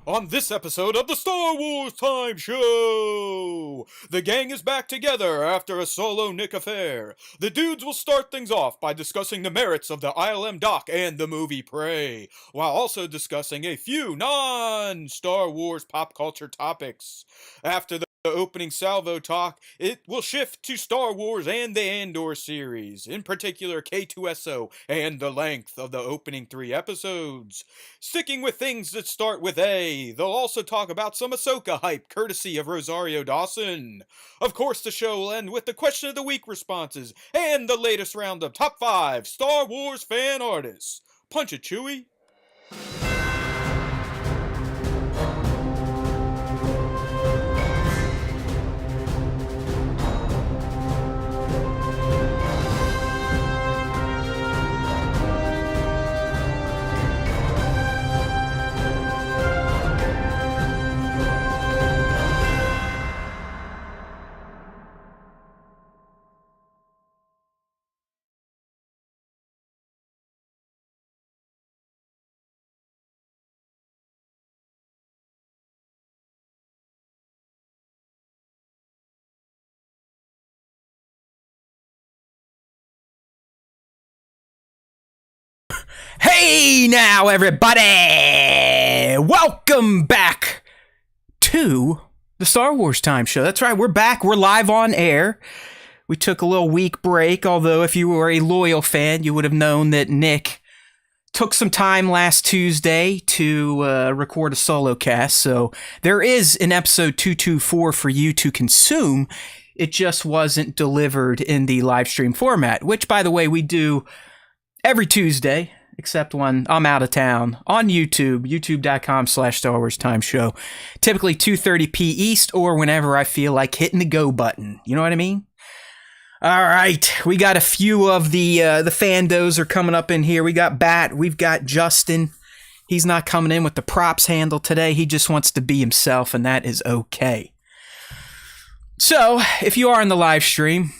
On this episode of the Star Wars Time Show, the gang is back together after a solo Nick affair. The dudes will start things off by discussing the merits of the ILM doc and the movie Prey, while also discussing a few non-Star Wars pop culture topics. After the opening salvo talk, it will shift to Star Wars and the Andor series, in particular K-2S0 and the length of the opening 3 episodes. Sticking with things that start with A, they'll also talk about some Ahsoka hype courtesy of Rosario Dawson. Of course, the show will end with the question of the week responses and the latest round of top 5 Star Wars fan artists. Punch it, Chewie. Hey now, everybody! Welcome back to the Star Wars Time Show. That's right, we're back. We're live on air. We took a little week break, although if you were a loyal fan, you would have known that Nick took some time last Tuesday to record a solo cast. So there is an episode 224 for you to consume. It just wasn't delivered in the live stream format, which, by the way, we do every Tuesday, except when I'm out of town, on YouTube, youtube.com/Star Wars Time Show. Typically 2:30 p. East, or whenever I feel like hitting the go button. You know what I mean? All right, we got a few of the fandos are coming up in here. We got Bat, we've got Justin. He's not coming in with the props handle today. He just wants to be himself, and that is okay. So, if you are in the live stream,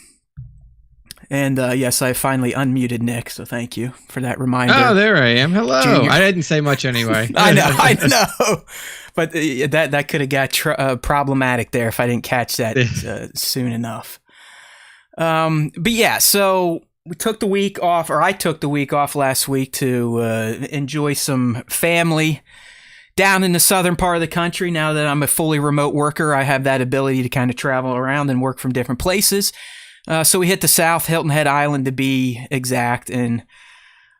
and yes, I finally unmuted Nick, so thank you for that reminder. Oh, there I am. Hello. Junior. I didn't say much anyway. I know. But that could have got problematic there if I didn't catch that soon enough. But yeah, so we took the week off, or I took the week off last week to enjoy some family down in the southern part of the country. Now that I'm a fully remote worker, I have that ability to kind of travel around and work from different places. So we hit the South, Hilton Head Island to be exact, and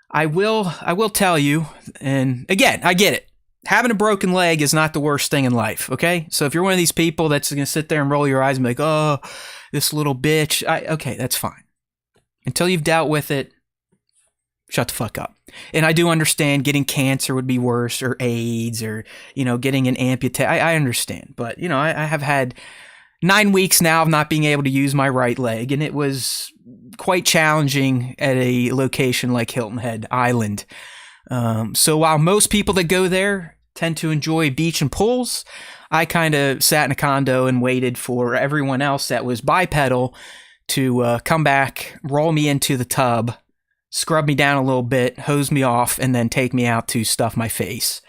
I will tell you, and again, I get it. Having a broken leg is not the worst thing in life, okay? So if you're one of these people that's going to sit there and roll your eyes and be like, oh, this little bitch, okay, that's fine. Until you've dealt with it, shut the fuck up. And I do understand getting cancer would be worse, or AIDS, or, getting an amputation. I understand, but, I have had 9 weeks now of not being able to use my right leg, and it was quite challenging at a location like Hilton Head Island. So while most people that go there tend to enjoy beach and pools, I kind of sat in a condo and waited for everyone else that was bipedal to come back, roll me into the tub, scrub me down a little bit, hose me off, and then take me out to stuff my face,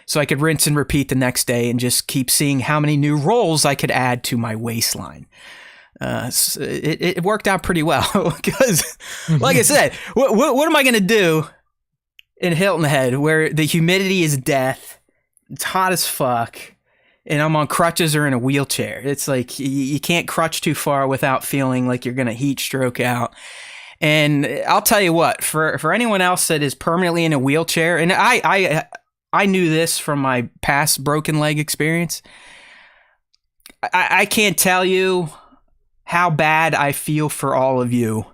so I could rinse and repeat the next day and just keep seeing how many new rolls I could add to my waistline. It worked out pretty well because, like I said, what am I going to do in Hilton Head where the humidity is death, it's hot as fuck, and I'm on crutches or in a wheelchair? It's like you can't crutch too far without feeling like you're going to heat stroke out. And I'll tell you what, for anyone else that is permanently in a wheelchair, and I knew this from my past broken leg experience. I can't tell you how bad I feel for all of you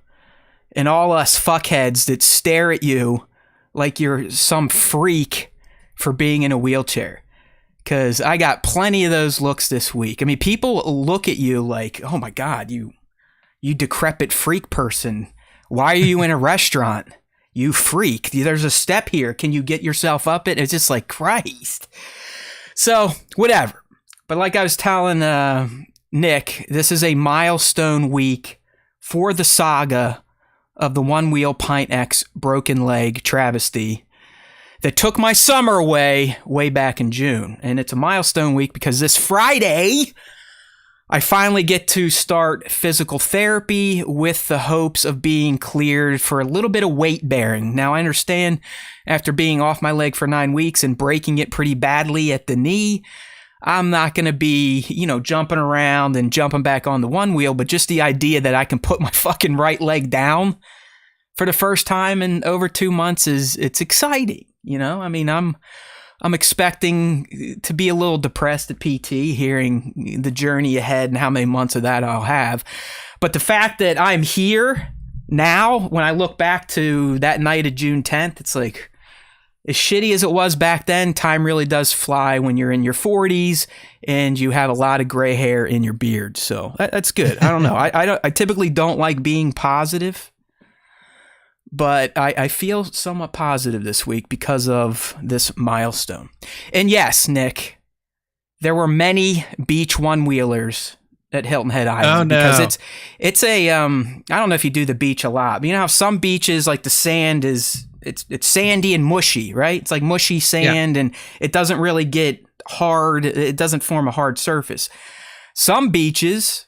and all us fuckheads that stare at you like you're some freak for being in a wheelchair. Because I got plenty of those looks this week. I mean, people look at you like, oh my God, you decrepit freak person. Why are you in a restaurant? You freak. There's a step here. Can you get yourself up it? It's just like, Christ. So, whatever. But like I was telling Nick, this is a milestone week for the saga of the one-wheel Pint X broken leg travesty that took my summer away way back in June. And it's a milestone week because this Friday, I finally get to start physical therapy with the hopes of being cleared for a little bit of weight bearing. Now, I understand after being off my leg for 9 weeks and breaking it pretty badly at the knee, I'm not going to be, jumping around and jumping back on the one wheel, but just the idea that I can put my fucking right leg down for the first time in over 2 months it's exciting. I'm expecting to be a little depressed at PT, hearing the journey ahead and how many months of that I'll have. But the fact that I'm here now, when I look back to that night of June 10th, it's like, as shitty as it was back then, time really does fly when you're in your 40s and you have a lot of gray hair in your beard. So that's good. I don't know. I typically don't like being positive, but I feel somewhat positive this week because of this milestone. And yes, Nick, there were many beach one-wheelers at Hilton Head Island. Oh, no. Because it's a I don't know if you do the beach a lot, but you know how some beaches, like the sand is it's sandy and mushy, right? It's like mushy sand, and it doesn't really get hard. It doesn't form a hard surface. Some beaches,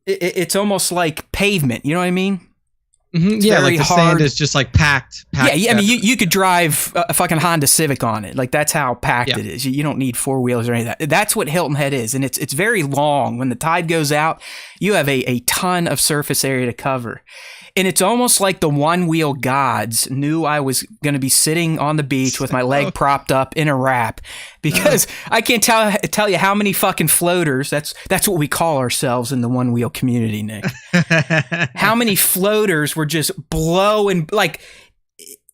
it's almost like pavement. You know what I mean? Mm-hmm. Yeah, like the sand is just like packed. Yeah, I mean, you could drive a fucking Honda Civic on it. Like, that's how packed it is. You don't need four wheels or any of that. That's what Hilton Head is, and it's very long. When the tide goes out, you have a ton of surface area to cover. And it's almost like the one-wheel gods knew I was going to be sitting on the beach with my leg propped up in a wrap, because I can't tell you how many fucking floaters. That's what we call ourselves in the one-wheel community, Nick. How many floaters were just blowing, like,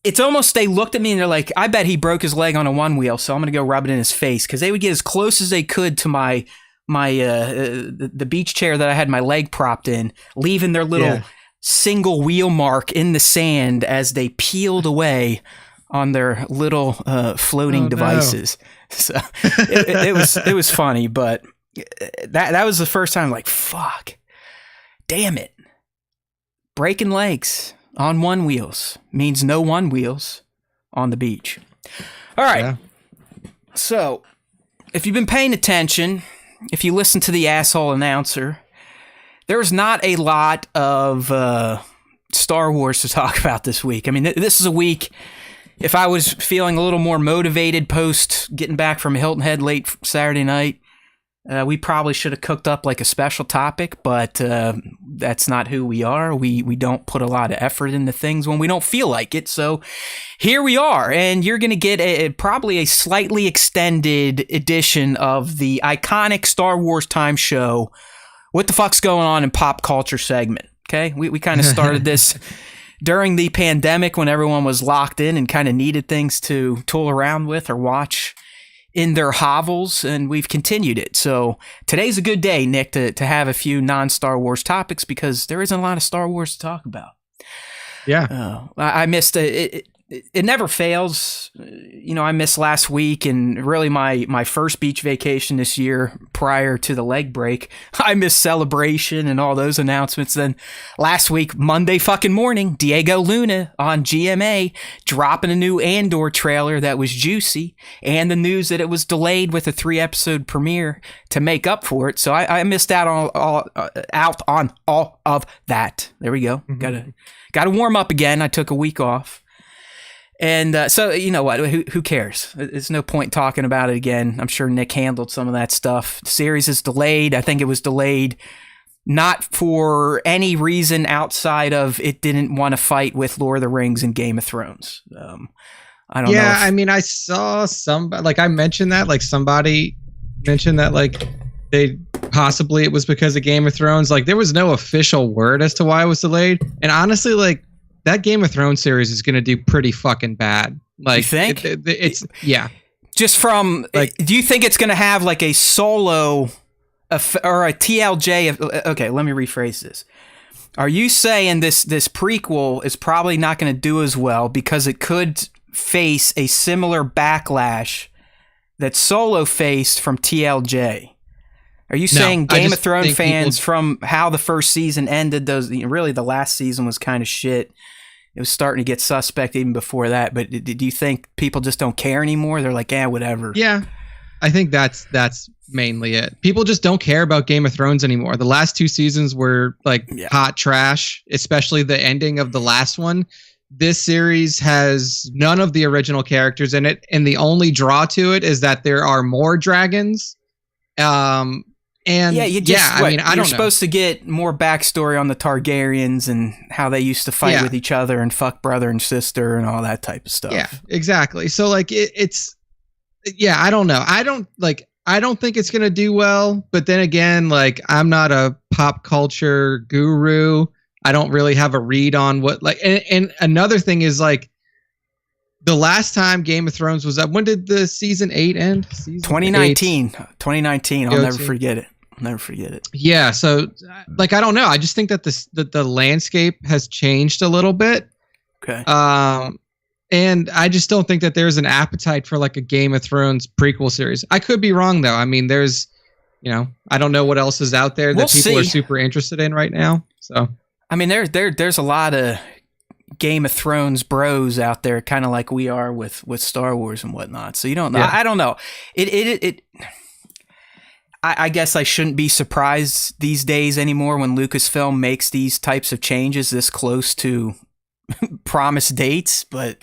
it's almost, they looked at me and they're like, I bet he broke his leg on a one-wheel, so I'm going to go rub it in his face, because they would get as close as they could to my the beach chair that I had my leg propped in, leaving their little single wheel mark in the sand as they peeled away on their little floating devices. No. So it was funny, but that was the first time, like, fuck, damn it, breaking legs on one wheels means no one wheels on the beach. All right. Yeah. So if you've been paying attention, if you listen to the asshole announcer, there's not a lot of Star Wars to talk about this week. I mean, this is a week, if I was feeling a little more motivated post getting back from Hilton Head late Saturday night, we probably should have cooked up like a special topic, but that's not who we are. We don't put a lot of effort into things when we don't feel like it. So here we are, and you're going to get probably a slightly extended edition of the iconic Star Wars Time show, What the Fuck's Going On in Pop Culture segment. Okay, we kind of started this during the pandemic when everyone was locked in and kind of needed things to tool around with or watch in their hovels, and we've continued it. So today's a good day, Nick, to have a few non-Star Wars topics, because there isn't a lot of Star Wars to talk about. Yeah. I missed it. It never fails. I missed last week, and really my first beach vacation this year prior to the leg break. I missed Celebration and all those announcements. Then last week, Monday fucking morning, Diego Luna on GMA dropping a new Andor trailer that was juicy, and the news that it was delayed with a 3-episode premiere to make up for it. So I missed out on all of that. There we go. Mm-hmm. Got to warm up again. I took a week off. And so, you know what? Who cares? There's no point talking about it again. I'm sure Nick handled some of that stuff. The series is delayed. I think it was delayed not for any reason outside of it didn't want to fight with Lord of the Rings and Game of Thrones. I don't know. Yeah, I mean, I saw somebody, like, I mentioned that, like, somebody mentioned that, like, possibly it was because of Game of Thrones. Like, there was no official word as to why it was delayed. And honestly, like, that Game of Thrones series is going to do pretty fucking bad. Like, you think? It's yeah. Just from, like, do you think it's going to have like a solo or a TLJ? Okay, let me rephrase this. Are you saying this prequel is probably not going to do as well because it could face a similar backlash that Solo faced from TLJ? Are you saying Game of Thrones fans, from how the first season ended, really the last season was kind of shit, it was starting to get suspect even before that. But do you think people just don't care anymore? They're like, whatever. Yeah, I think that's mainly it. People just don't care about Game of Thrones anymore. The last 2 seasons were like hot trash, especially the ending of the last one. This series has none of the original characters in it, and the only draw to it is that there are more dragons. And I mean, I don't know. You're supposed to get more backstory on the Targaryens and how they used to fight with each other and fuck brother and sister and all that type of stuff. Yeah, exactly. So like it's I don't know. I don't think it's going to do well, but then again, like I'm not a pop culture guru. I don't really have a read on what and another thing is like the last time Game of Thrones was up, when did the season 8 end? 2019. I'll never forget it. Yeah. So like, I don't know. I just think that the landscape has changed a little bit. Okay. And I just don't think that there's an appetite for like a Game of Thrones prequel series. I could be wrong though. I mean, there's, I don't know what else is out there that people are super interested in right now. So, I mean, there's a lot of Game of Thrones bros out there, kind of like we are with Star Wars and whatnot. So you don't know. Yeah. I don't know. I guess I shouldn't be surprised these days anymore when Lucasfilm makes these types of changes this close to promised dates, but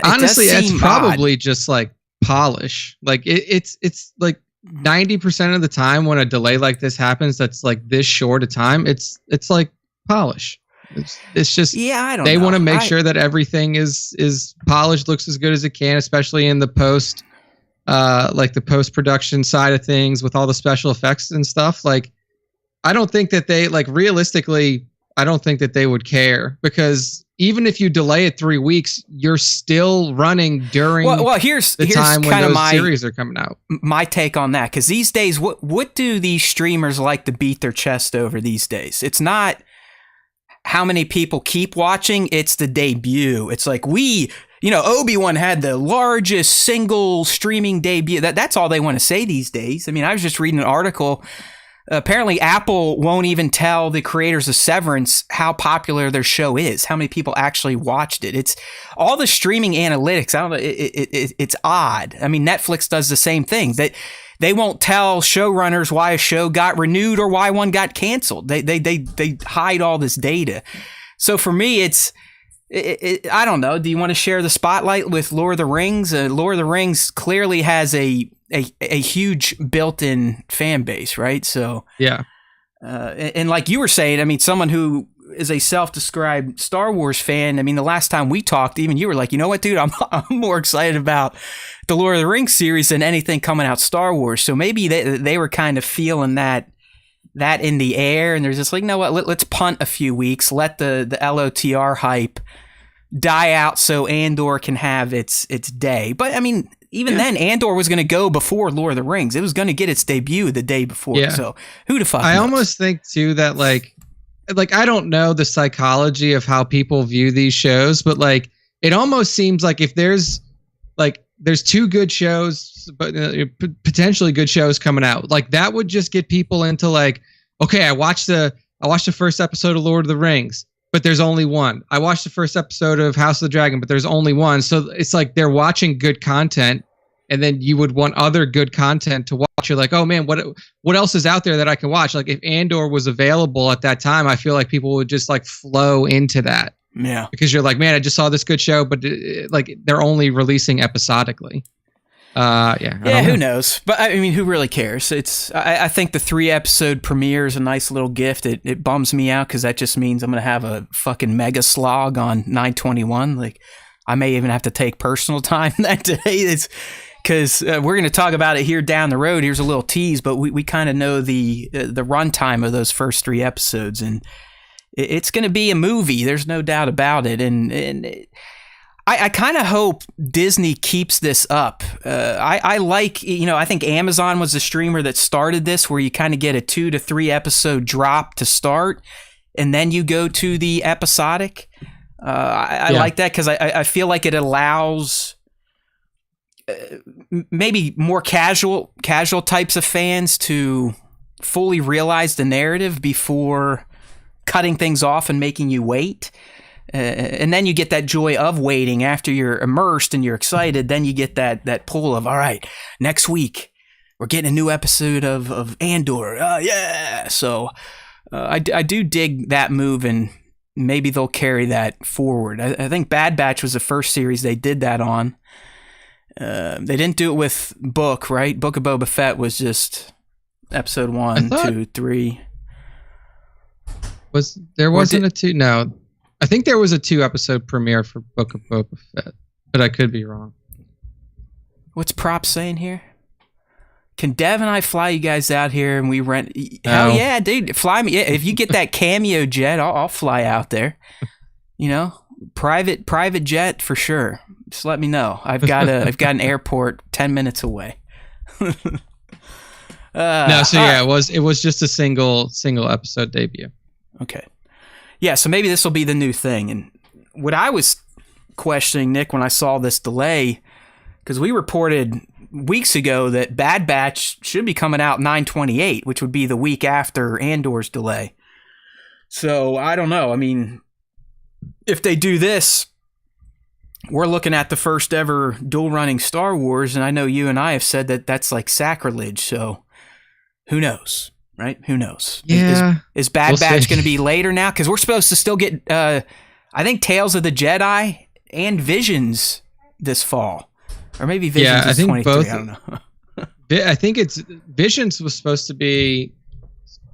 honestly, it's probably odd. Just like polish. Like it's like 90% of the time when a delay like this happens, that's like this short a time, it's like polish. It's just I don't they know. want to make sure that everything is polished, looks as good as it can, especially in the post production side of things with all the special effects and stuff. Like I don't think that they realistically, I don't think that they would care, because even if you delay it 3 weeks, you're still running during here's time when those series are coming out. My take on that, because these days, what do these streamers like to beat their chest over these days? It's not how many people keep watching, it's the debut. It's like Obi-Wan had the largest single streaming debut. That's all they want to say these days. I mean, I was just reading an article. Apparently, Apple won't even tell the creators of Severance how popular their show is, how many people actually watched it. It's all the streaming analytics. I don't know. It's odd. I mean, Netflix does the same thing. That they won't tell showrunners why a show got renewed or why one got canceled. They hide all this data. So for me, I don't know. Do you want to share the spotlight with Lord of the Rings? Lord of the Rings clearly has a huge built-in fan base, right? So yeah. And like you were saying, I mean, someone who is a self-described Star Wars fan, I mean, the last time we talked, even you were like, you know what, dude, I'm more excited about the Lord of the Rings series than anything coming out Star Wars. So maybe they were kind of feeling that in the air, and they're just like, you know what, let's punt a few weeks, let the LOTR hype die out so Andor can have its day. But I mean, even then, Andor was going to go before Lord of the Rings. It was going to get its debut the day before. Yeah. So who the fuck knows? I almost think too that like I don't know the psychology of how people view these shows, but like it almost seems like if there's 2 good shows, but potentially good shows coming out, like that would just get people into like, okay, I watched the first episode of Lord of the Rings, but there's only one. I watched the first episode of House of the Dragon, but there's only one. So it's like they're watching good content, and then you would want other good content to watch. You're like, oh man, what else is out there that I can watch? Like if Andor was available at that time, I feel like people would just like flow into that. Yeah. Because you're like, man, I just saw this good show, but like they're only releasing episodically. Who knows? But I mean, who really cares? I think the 3-episode premiere is a nice little gift. It bums me out because that just means I'm going to have a fucking mega slog on 9/21. Like, I may even have to take personal time that day. It's because we're going to talk about it here down the road. Here's a little tease, but we kind of know the runtime of those first 3 episodes, and it's going to be a movie. There's no doubt about it. And I kind of hope Disney keeps this up. I like, I think Amazon was the streamer that started this, where you kind of get a 2 to 3 episode drop to start, and then you go to the episodic. I like that because I feel like it allows maybe more casual types of fans to fully realize the narrative before cutting things off and making you wait. And then you get that joy of waiting after you're immersed and you're excited. Then you get that pull of, all right, next week we're getting a new episode of Andor. Yeah. So I do dig that move, and maybe they'll carry that forward. I think Bad Batch was the first series they did that on. They didn't do it with Book, right? Book of Boba Fett was just episode 1, 2, 3. Wasn't a 2? No. I think there was a 2-episode premiere for Book of Boba Fett, but I could be wrong. What's Prop saying here? Can Dev and I fly you guys out here and we rent? Hell yeah, dude, fly me. Yeah, if you get that cameo jet, I'll fly out there. You know, private jet for sure. Just let me know. I've got an airport 10 minutes away. It was just a single episode debut. Okay. Yeah, so maybe this will be the new thing. And what I was questioning, Nick, when I saw this delay, because we reported weeks ago that Bad Batch should be coming out 9/28, which would be the week after Andor's delay. So I don't know. I mean, if they do this, we're looking at the first ever dual running Star Wars, and I know you and I have said that that's like sacrilege. So who knows, right? Who knows? Yeah. Is Bad Batch going to be later now? Because we're supposed to still get, I think, Tales of the Jedi and Visions this fall. Or maybe Visions is 23. Both, I don't know. I think it's Visions was supposed to be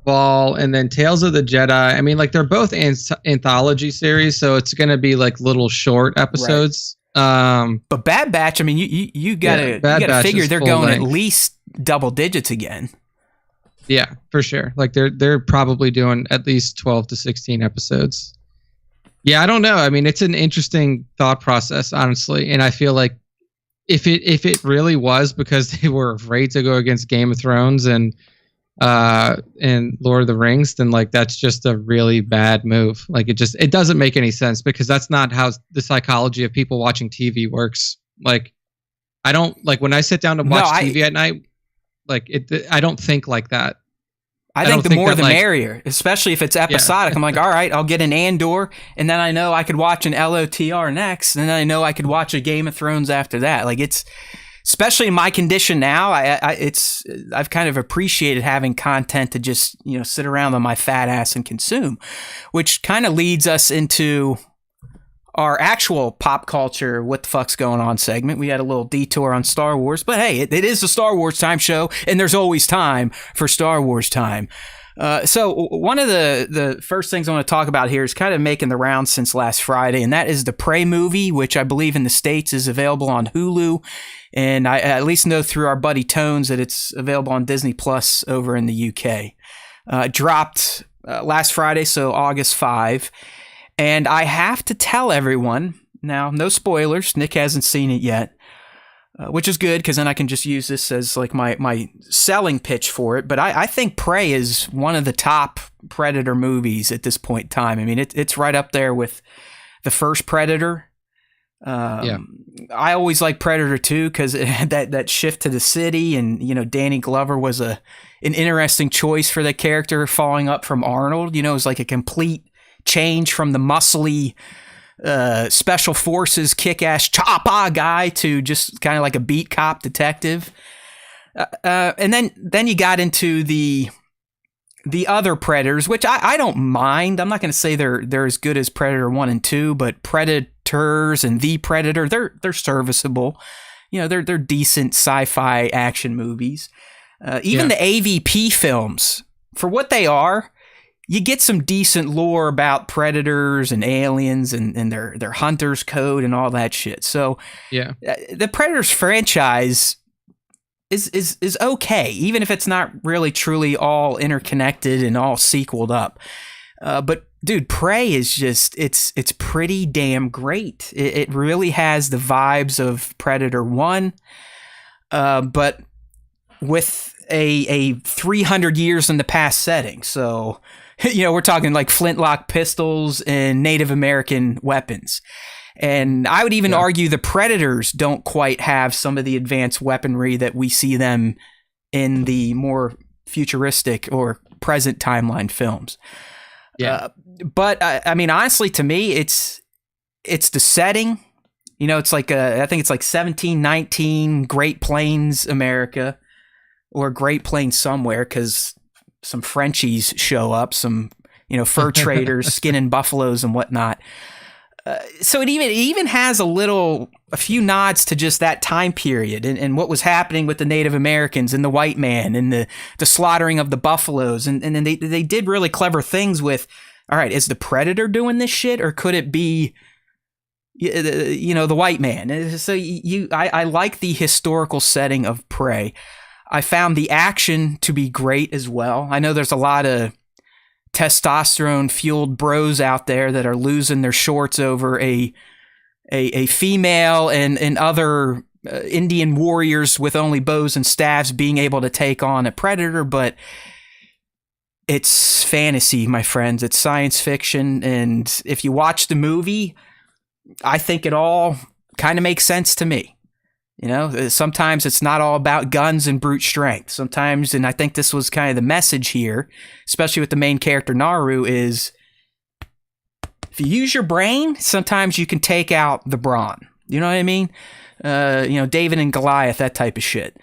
fall, and then Tales of the Jedi. I mean, like, they're both anthology series, so it's going to be like little short episodes. Right. But Bad Batch, I mean, you gotta figure they're going length. At least double digits again. Yeah, for sure. Like they're probably doing at least 12 to 16 episodes. Yeah, I don't know. I mean, it's an interesting thought process, honestly, and I feel like if it really was because they were afraid to go against Game of Thrones and Lord of the Rings, then like that's just a really bad move. Like it doesn't make any sense, because that's not how the psychology of people watching TV works. Like I don't like when I sit down to watch TV at night, like I don't think like that. I think the more the merrier, especially if it's episodic. I'm like, all right, I'll get an Andor, and then I know I could watch an LOTR next, and then I know I could watch a Game of Thrones after that. Like it's, especially in my condition now, I've kind of appreciated having content to just, sit around on my fat ass and consume, which kind of leads us into our actual pop culture, what the fuck's going on segment. We had a little detour on Star Wars, but hey, it is a Star Wars time show, and there's always time for Star Wars time. So one of the first things I want to talk about here is kind of making the rounds since last Friday, and that is the Prey movie, which I believe in the States is available on Hulu, and I at least know through our buddy Tones that it's available on Disney Plus over in the UK. Dropped last Friday, so August 5. And I have to tell everyone, now, no spoilers, Nick hasn't seen it yet, which is good, because then I can just use this as like my selling pitch for it. But I think Prey is one of the top Predator movies at this point in time. I mean, it's right up there with the first Predator. I always like Predator 2 because it had that shift to the city, and Danny Glover was an interesting choice for the character, following up from Arnold. It was like a complete change from the muscly special forces kick-ass choppa guy to just kind of like a beat cop detective. And then you got into the other Predators, which I don't mind. I'm not going to say they're as good as Predator 1 and 2, but Predators and The Predator, they're serviceable. They're decent sci-fi action movies. Even the AVP films, for what they are, you get some decent lore about predators and aliens and their hunter's code and all that shit. So the Predators franchise is okay, even if it's not really truly all interconnected and all sequeled up. But dude, Prey is just it's pretty damn great. It really has the vibes of Predator 1, but with a 300 years in the past setting. So we're talking like flintlock pistols and Native American weapons. And I would even argue the Predators don't quite have some of the advanced weaponry that we see them in the more futuristic or present timeline films. But I mean, honestly, to me, it's it's the setting. You know, it's like I think it's like 1719 Great Plains, America, or Great Plains somewhere, because some Frenchies show up, some, you know, fur traders skinning buffaloes and whatnot. So it even has a few nods to just that time period and what was happening with the Native Americans and the white man and the slaughtering of the buffaloes. And then they did really clever things with, all right, is the Predator doing this shit, or could it be, you know, the white man? So I like the historical setting of Prey. I found the action to be great as well. I know there's a lot of testosterone fueled bros out there that are losing their shorts over a female and other Indian warriors with only bows and staves being able to take on a predator, but it's fantasy, my friends. It's science fiction, and if you watch the movie, I think it all kind of makes sense to me. You know, sometimes it's not all about guns and brute strength. Sometimes, and I think this was kind of the message here, especially with the main character Naru, is if you use your brain, sometimes you can take out the brawn. You know what I mean? You know, David and Goliath, that type of shit.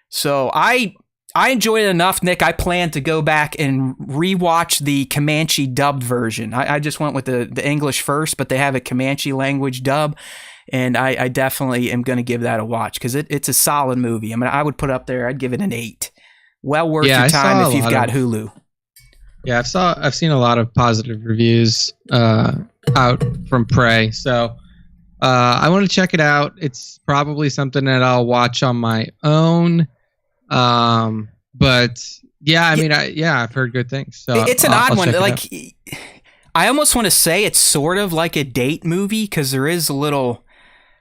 So I enjoyed it enough, Nick. I plan to go back and rewatch the Comanche dubbed version. I just went with the English first, but they have a Comanche language dub. And I definitely am going to give that a watch, because it's a solid movie. I mean, I would put up there, I'd give it an 8. Well worth your time if you've got Hulu. Yeah, I've seen a lot of positive reviews out from Prey, so I want to check it out. It's probably something that I'll watch on my own. But yeah, I mean, I've heard good things. So it's an odd one. Like, I almost want to say it's sort of like a date movie, because there is a little.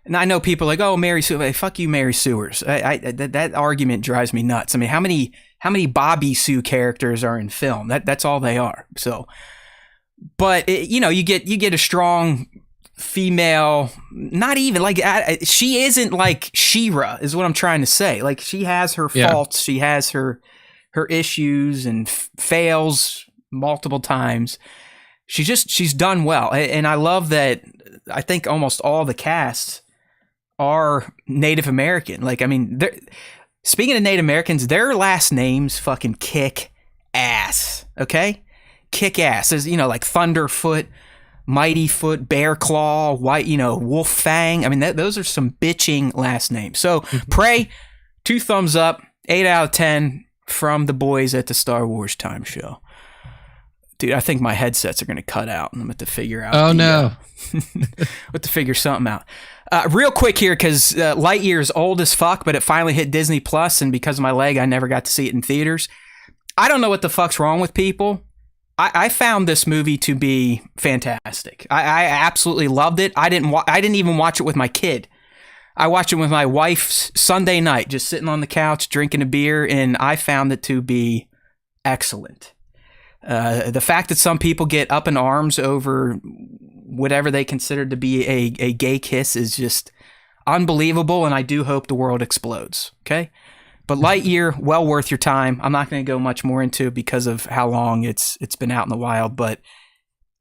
And I know people are like, oh, Mary Sue, fuck you, Mary Sewers. That argument drives me nuts. I mean, how many Bobby Sue characters are in film? That's all they are. So, but you know, you get a strong female. Not even like she isn't like She-Ra, is what I'm trying to say. Like, she has her faults, she has her issues, and fails multiple times. She's done well, and I love that. I think almost all the casts are Native American. Like, I mean, speaking of Native Americans, their last names fucking kick ass. Okay, kick ass. There's, you know, like Thunderfoot, Mightyfoot, Bear Claw, White, you know, Wolf Fang. I mean, those are some bitching last names. So, Prey, 2 thumbs up, 8 out of 10 from the boys at the Star Wars Time Show. Dude, I think my headsets are going to cut out, and I'm going to figure out. Oh, no. Have to figure something out. Real quick here, because Lightyear is old as fuck, but it finally hit Disney Plus, and because of my leg, I never got to see it in theaters. I don't know what the fuck's wrong with people. I found this movie to be fantastic. I absolutely loved it. I didn't even watch it with my kid. I watched it with my wife Sunday night, just sitting on the couch, drinking a beer, and I found it to be excellent. The fact that some people get up in arms over whatever they consider to be a gay kiss is just unbelievable, and I do hope the world explodes, okay? But Lightyear, well worth your time. I'm not going to go much more into it because of how long it's been out in the wild, but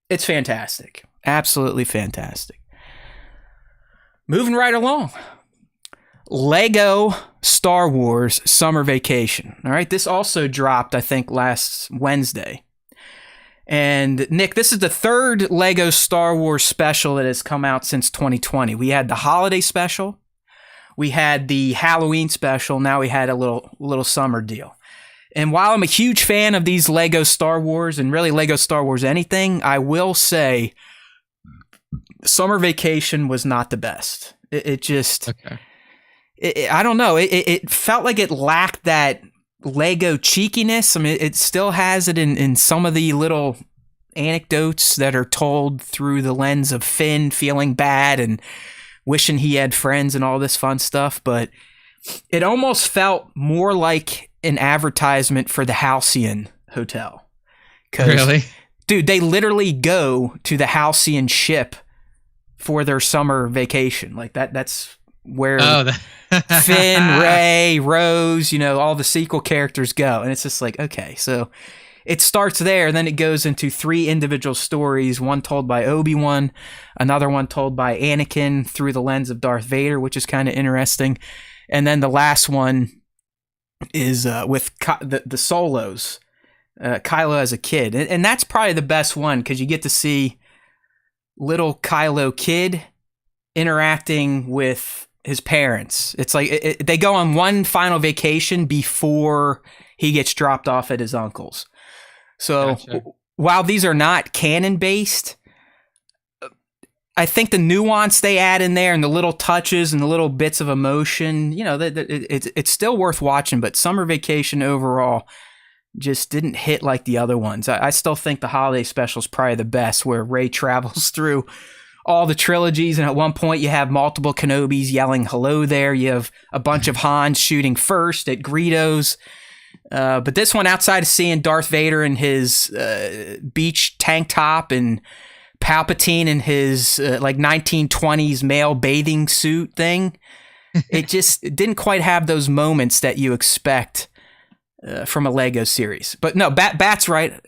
it's fantastic. Absolutely fantastic. Moving right along. Lego Star Wars Summer Vacation. All right, this also dropped, I think, last Wednesday. And Nick, this is the 3rd Lego Star Wars special that has come out since 2020. We had the holiday special, we had the Halloween special, now we had a little summer deal. And while I'm a huge fan of these Lego Star Wars, and really Lego Star Wars anything, I will say Summer Vacation was not the best. It just, okay. I don't know. It felt like it lacked that Lego cheekiness. I mean, it still has it in some of the little anecdotes that are told through the lens of Finn feeling bad and wishing he had friends and all this fun stuff, but it almost felt more like an advertisement for the Halcyon Hotel. Really? Dude, they literally go to the Halcyon ship for their summer vacation. Like that's where Finn, Rey, Rose, you know, all the sequel characters go. And it's just like, okay, so it starts there, then it goes into 3 individual stories, one told by Obi-Wan, another one told by Anakin through the lens of Darth Vader, which is kind of interesting. And then the last one is with the Solos, Kylo as a kid. And that's probably the best one because you get to see little Kylo kid interacting with his parents. It's like they go on one final vacation before he gets dropped off at his uncle's. So gotcha. While these are not canon based, I think the nuance they add in there and the little touches and the little bits of emotion, it's still worth watching. But Summer Vacation overall just didn't hit like the other ones. I still think the holiday special is probably the best, where Rey travels through all the trilogies, and at one point you have multiple Kenobis yelling hello there. You have a bunch of Hans shooting first at Greedos. But this one, outside of seeing Darth Vader in his beach tank top and Palpatine in his like 1920s male bathing suit thing, it didn't quite have those moments that you expect from a Lego series. But no, Bat's right.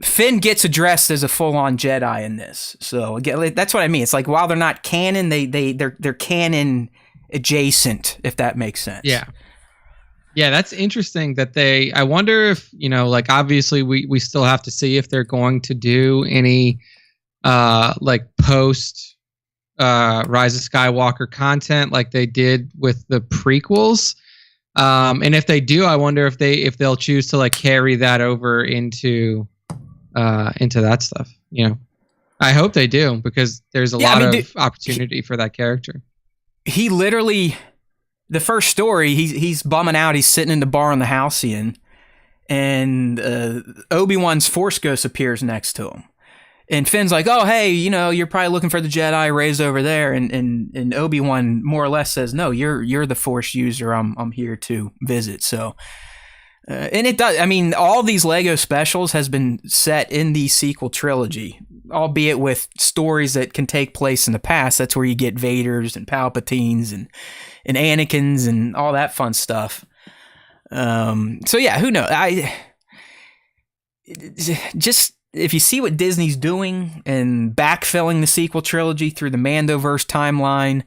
Finn gets addressed as a full-on Jedi in this. So again, that's what I mean. It's like while they're not canon, they're canon adjacent, if that makes sense. Yeah. Yeah, that's interesting that I wonder if, like obviously we still have to see if they're going to do any like post Rise of Skywalker content like they did with the prequels. And if they do, I wonder if they'll choose to like carry that over into that stuff. I hope they do, because there's a lot of opportunity for that character. He literally, the first story, he's bumming out. He's sitting in the bar in the Halcyon, and Obi-Wan's Force Ghost appears next to him. And Finn's like, "Oh, hey, you're probably looking for the Jedi. Rey's over there." And Obi-Wan more or less says, "No, you're the Force user. I'm here to visit." So, and it does. I mean, all these Lego specials has been set in the sequel trilogy, albeit with stories that can take place in the past. That's where you get Vaders and Palpatines and Anakins and all that fun stuff. So yeah, who knows? If you see what Disney's doing and backfilling the sequel trilogy through the Mandoverse timeline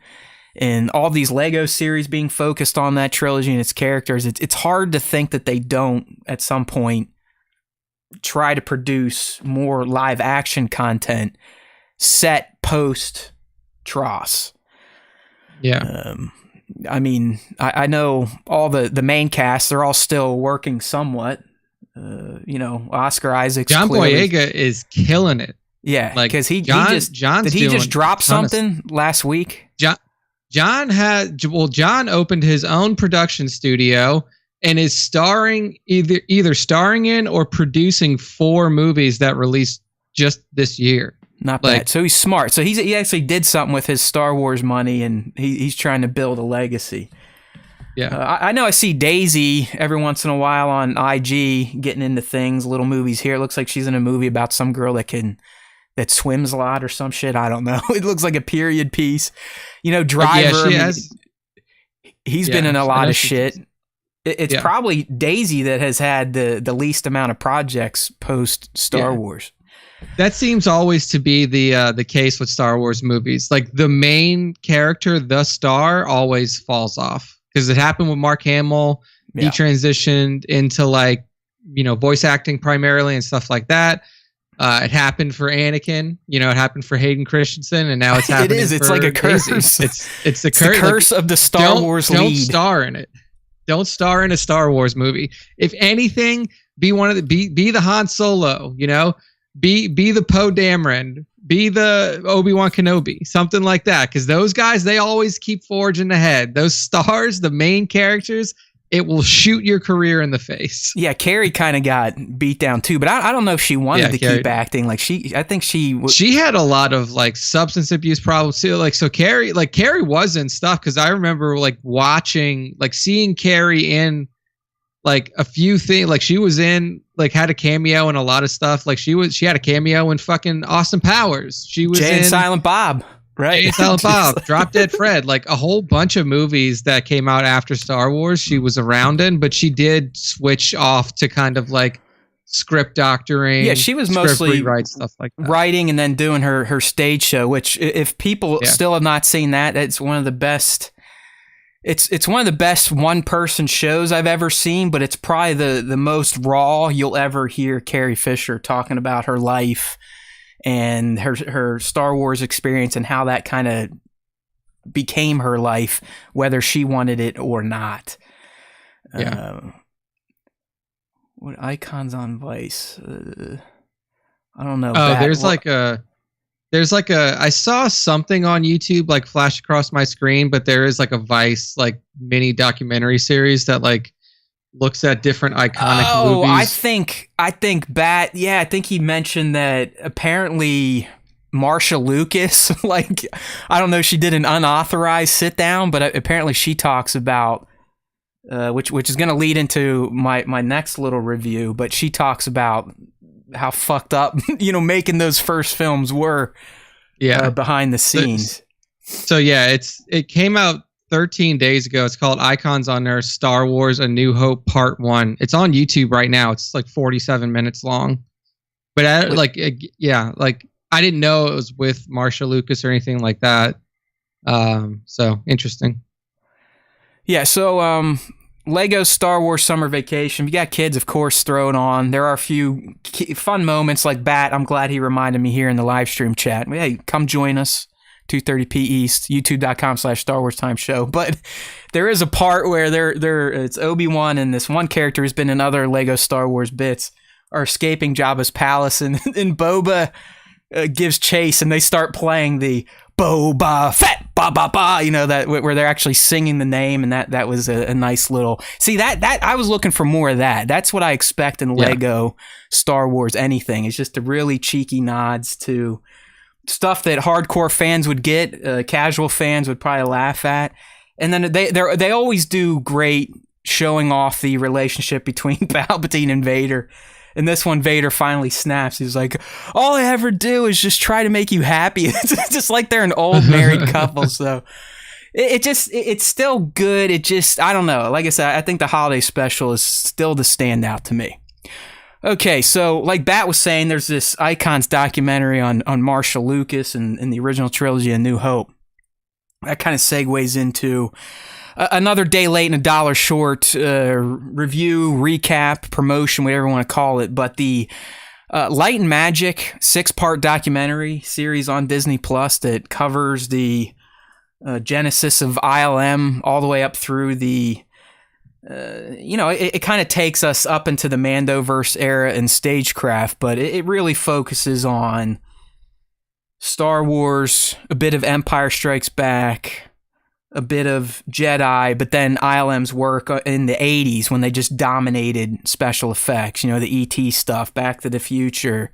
and all these Lego series being focused on that trilogy and its characters, it's hard to think that they don't at some point try to produce more live action content set post TROS. Yeah. I mean, I know all the main cast, they're all still working somewhat. Oscar Isaac's John clearly, Boyega is killing it. Yeah, like because he just did he just drop something last week? John opened his own production studio and is starring either starring in or producing 4 movies that released just this year. Not bad. So he's smart. So he actually did something with his Star Wars money, and he's trying to build a legacy. Yeah, I know I see Daisy every once in a while on IG getting into things, little movies here. It looks like she's in a movie about some girl that swims a lot or some shit. I don't know. It looks like a period piece. Driver. He's been in a lot of shit. It's probably Daisy that has had the least amount of projects post Star Wars. That seems always to be the case with Star Wars movies. Like the main character, the star, always falls off. Because it happened with Mark Hamill. He transitioned into voice acting primarily and stuff like that. It happened for Anakin. It happened for Hayden Christensen, and now it's happening. It is. It's like a curse. It's the curse of the Star Wars lead. Don't star in it. Don't star in a Star Wars movie. If anything, be the Han Solo. Be the Poe Dameron. Be the Obi-Wan Kenobi, something like that. Because those guys, they always keep forging ahead. Those stars, the main characters, it will shoot your career in the face. Yeah, Carrie kind of got beat down too, but I don't know if she wanted to keep acting. I think she had a lot of substance abuse problems too. Carrie was in stuff, because I remember seeing Carrie in a few things. She was in had a cameo in a lot of stuff. She had a cameo in fucking Austin Powers. She was Jay in and Silent Bob, right? Jay and Silent Bob, Drop Dead Fred, a whole bunch of movies that came out after Star Wars. She was around in, but she did switch off to kind of script doctoring. Yeah, she was script mostly rewrite, stuff like that. writing and then doing her stage show, which if people Yeah. still have not seen that, it's one of the best. It's one of the best one-person shows I've ever seen, but it's probably the most raw you'll ever hear Carrie Fisher talking about her life and her Star Wars experience and how that kind of became her life, whether she wanted it or not. Yeah. What icons on Vice? I don't know. Oh, there's like a I saw something on YouTube like flash across my screen, but there is like a Vice like mini documentary series that like looks at different iconic movies. I think Bat. Yeah, I think he mentioned that apparently Marsha Lucas, like, I don't know, she did an unauthorized sit down, but apparently she talks about, which is going to lead into my next little review, but she talks about how fucked up, making those first films were behind the scenes. So yeah, it came out 13 days ago. It's called Icons on Earth, Star Wars: A New Hope Part 1. It's on YouTube right now. It's like 47 minutes long. But I didn't know it was with Marsha Lucas or anything like that. So interesting. Yeah, so Lego Star Wars Summer Vacation. If you got kids, of course, throw it on. There are a few fun moments like Bat. I'm glad he reminded me here in the live stream chat. Hey, come join us. 2:30 P East, youtube.com/Star Wars Time Show. But there is a part where it's Obi-Wan and this one character who's been in other Lego Star Wars bits are escaping Jabba's palace, and Boba gives chase, and they start playing the Boba Fett, ba ba ba, that where they're actually singing the name, and that was a nice little. See that I was looking for more of that. That's what I expect in Lego Star Wars anything. It's just the really cheeky nods to stuff that hardcore fans would get, casual fans would probably laugh at, and then they always do great showing off the relationship between Palpatine and Vader. And this one, Vader finally snaps. He's like, all I ever do is just try to make you happy. It's just like they're an old married couple. So it's still good. It just, I don't know. Like I said, I think the holiday special is still the standout to me. Okay, so like Bat was saying, there's this Icons documentary on Marsha Lucas and the original trilogy, A New Hope. That kind of segues into another day late and a dollar short review, recap, promotion, whatever you want to call it. But the Light and Magic 6-part documentary series on Disney Plus that covers the genesis of ILM all the way up through the, it kind of takes us up into the Mandoverse era and stagecraft, but it really focuses on Star Wars, a bit of Empire Strikes Back, a bit of Jedi, but then ILM's work in the 80s when they just dominated special effects, the E.T. stuff, Back to the Future,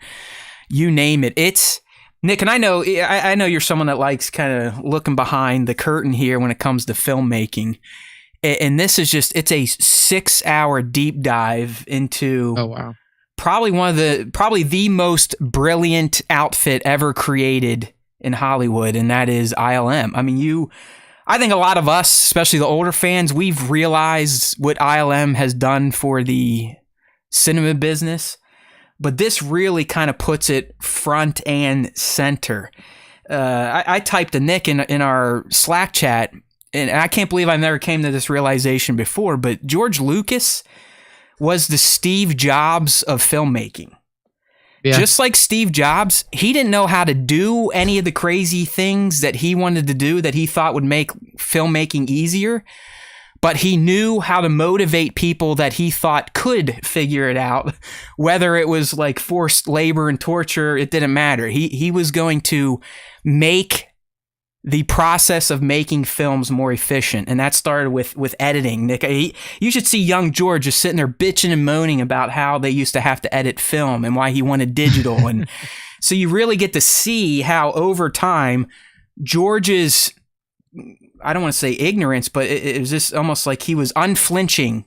you name it. It's, Nick, and I know you're someone that likes kind of looking behind the curtain here when it comes to filmmaking. And this is it's a 6-hour deep dive into probably the most brilliant outfit ever created in Hollywood, and that is ILM. I mean, I think a lot of us, especially the older fans, we've realized what ILM has done for the cinema business, but this really kind of puts it front and center. I typed to Nick in our Slack chat, and I can't believe I never came to this realization before, but George Lucas was the Steve Jobs of filmmaking. Yeah. Just like Steve Jobs, he didn't know how to do any of the crazy things that he wanted to do that he thought would make filmmaking easier, but he knew how to motivate people that he thought could figure it out. Whether it was like forced labor and torture, it didn't matter. He was going to make the process of making films more efficient, and that started with editing. Nick, you should see young George just sitting there bitching and moaning about how they used to have to edit film and why he wanted digital. And so you really get to see how over time George's, I don't want to say ignorance, but it was just almost like he was unflinching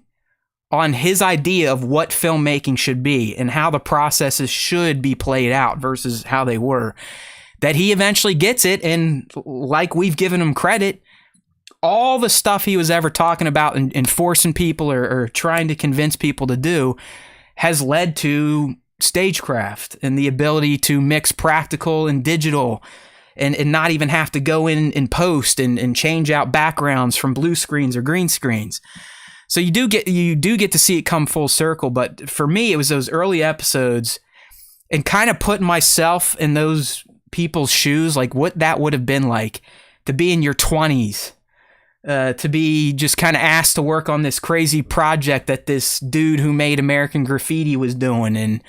on his idea of what filmmaking should be and how the processes should be played out versus how they were, that he eventually gets it. And like we've given him credit, all the stuff he was ever talking about and forcing people or trying to convince people to do has led to stagecraft and the ability to mix practical and digital and not even have to go in post and change out backgrounds from blue screens or green screens. So you do get to see it come full circle. But for me, it was those early episodes and kind of putting myself in those people's shoes, like what that would have been like to be in your 20s, to be just kind of asked to work on this crazy project that this dude who made American Graffiti was doing. And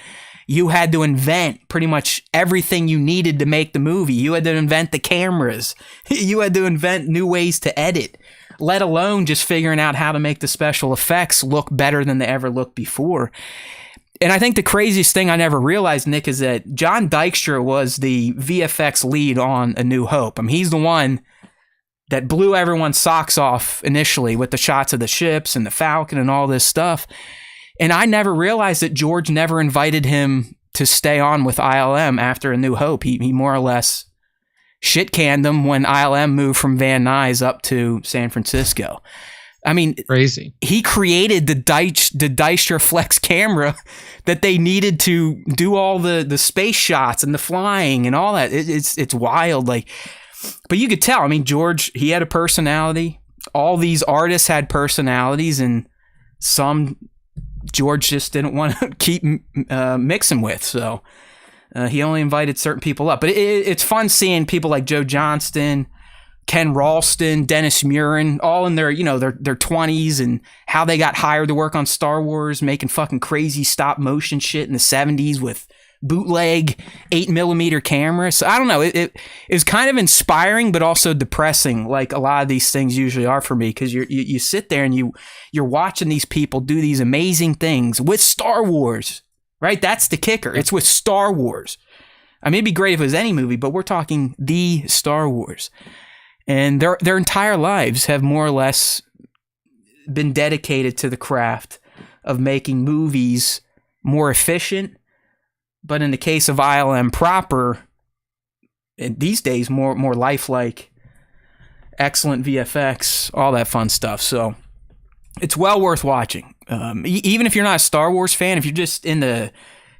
you had to invent pretty much everything you needed to make the movie. You had to invent the cameras. You had to invent new ways to edit, let alone just figuring out how to make the special effects look better than they ever looked before. And I think the craziest thing I never realized, Nick, is that John Dykstra was the VFX lead on A New Hope. I mean, he's the one that blew everyone's socks off initially with the shots of the ships and the Falcon and all this stuff. And I never realized that George never invited him to stay on with ILM after A New Hope. He more or less shit-canned them when ILM moved from Van Nuys up to San Francisco. I mean, crazy. He created the Dykstra Flex camera that they needed to do all the space shots and the flying and all that. It's wild. Like, but you could tell. I mean, George, he had a personality. All these artists had personalities, and some George just didn't want to keep mixing with. So he only invited certain people up. But it's fun seeing people like Joe Johnston, Ken Ralston, Dennis Murin, all in their 20s, and how they got hired to work on Star Wars, making fucking crazy stop motion shit in the 70s with bootleg 8mm cameras. So I don't know. It was kind of inspiring, but also depressing, like a lot of these things usually are for me, because you sit there and you're watching these people do these amazing things with Star Wars, right? That's the kicker. It's with Star Wars. I mean, it'd be great if it was any movie, but we're talking the Star Wars. And their entire lives have more or less been dedicated to the craft of making movies more efficient, but in the case of ILM proper, these days more lifelike, excellent VFX, all that fun stuff. So it's well worth watching. Even if you're not a Star Wars fan, if you're just into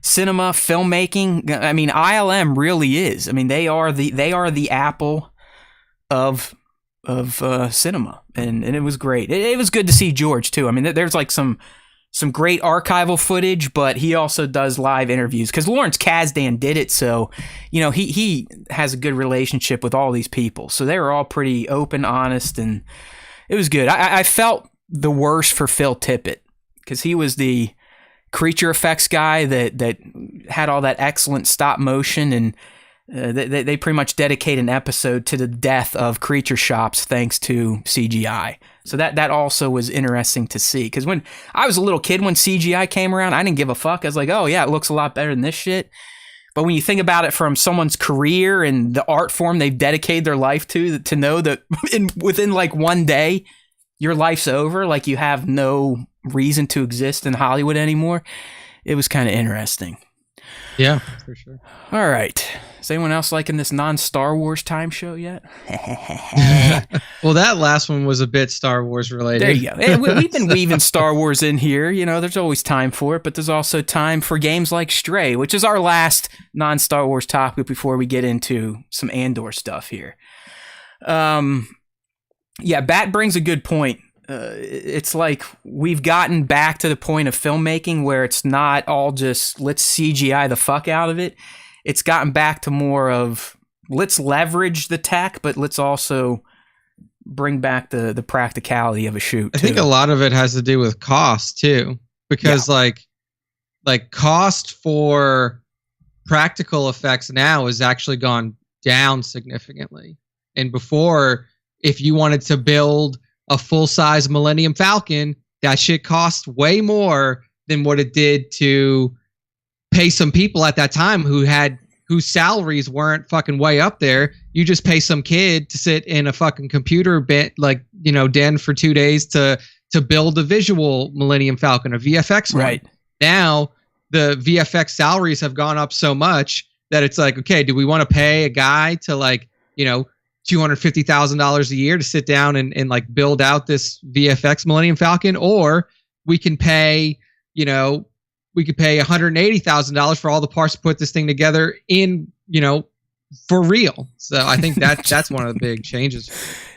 cinema, filmmaking, I mean, ILM really is. I mean, they are the Apple of cinema, and it was great. It was good to see George too. I mean, there's like some great archival footage, but he also does live interviews because Lawrence Kasdan did it. So, he has a good relationship with all these people. So they were all pretty open, honest, and it was good. I felt the worst for Phil Tippett because he was the creature effects guy that had all that excellent stop motion, and they pretty much dedicate an episode to the death of creature shops thanks to CGI. So that also was interesting to see. Because when I was a little kid, when CGI came around, I didn't give a fuck. I was like, oh yeah, it looks a lot better than this shit. But when you think about it from someone's career and the art form they've dedicated their life to know that within like one day, your life's over, like you have no reason to exist in Hollywood anymore, it was kind of interesting. Yeah, for sure. All right. Is anyone else liking this non-Star Wars time show yet? Well, that last one was a bit Star Wars related. There you go. We've been weaving Star Wars in here. There's always time for it, but there's also time for games like Stray, which is our last non-Star Wars topic before we get into some Andor stuff here. Yeah, Bat brings a good point. It's like we've gotten back to the point of filmmaking where it's not all just let's CGI the fuck out of it. It's gotten back to more of let's leverage the tech, but let's also bring back the practicality of a shoot. I think a lot of it has to do with cost too, because like cost for practical effects now has actually gone down significantly. And before, if you wanted to build a full-size Millennium Falcon, that shit cost way more than what it did to pay some people at that time whose salaries weren't fucking way up there. You just pay some kid to sit in a fucking computer den for 2 days to build a visual Millennium Falcon, a VFX one. Right. Now the VFX salaries have gone up so much that it's like, okay, do we want to pay a guy to $250,000 a year to sit down and build out this VFX Millennium Falcon, or we can pay, we could pay $180,000 for all the parts to put this thing together in, for real. So I think that's one of the big changes.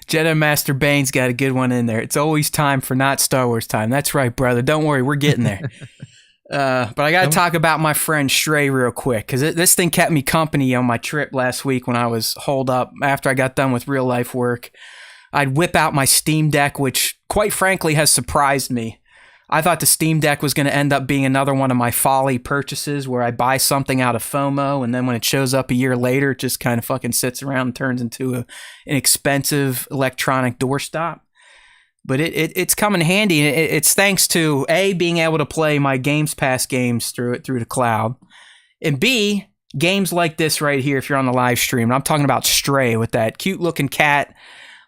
Jedi Master Bane's got a good one in there. It's always time for not Star Wars time. That's right, brother. Don't worry, we're getting there. But I got to talk about my friend Stray real quick, because this thing kept me company on my trip last week when I was holed up after I got done with real life work. I'd whip out my Steam Deck, which quite frankly has surprised me. I thought the Steam Deck was going to end up being another one of my folly purchases where I buy something out of FOMO, and then when it shows up a year later, it just kind of fucking sits around and turns into an expensive electronic doorstop. But it's come in handy, and it's thanks to A, being able to play my Games Pass games through the cloud, and B, games like this right here if you're on the live stream. And I'm talking about Stray with that cute-looking cat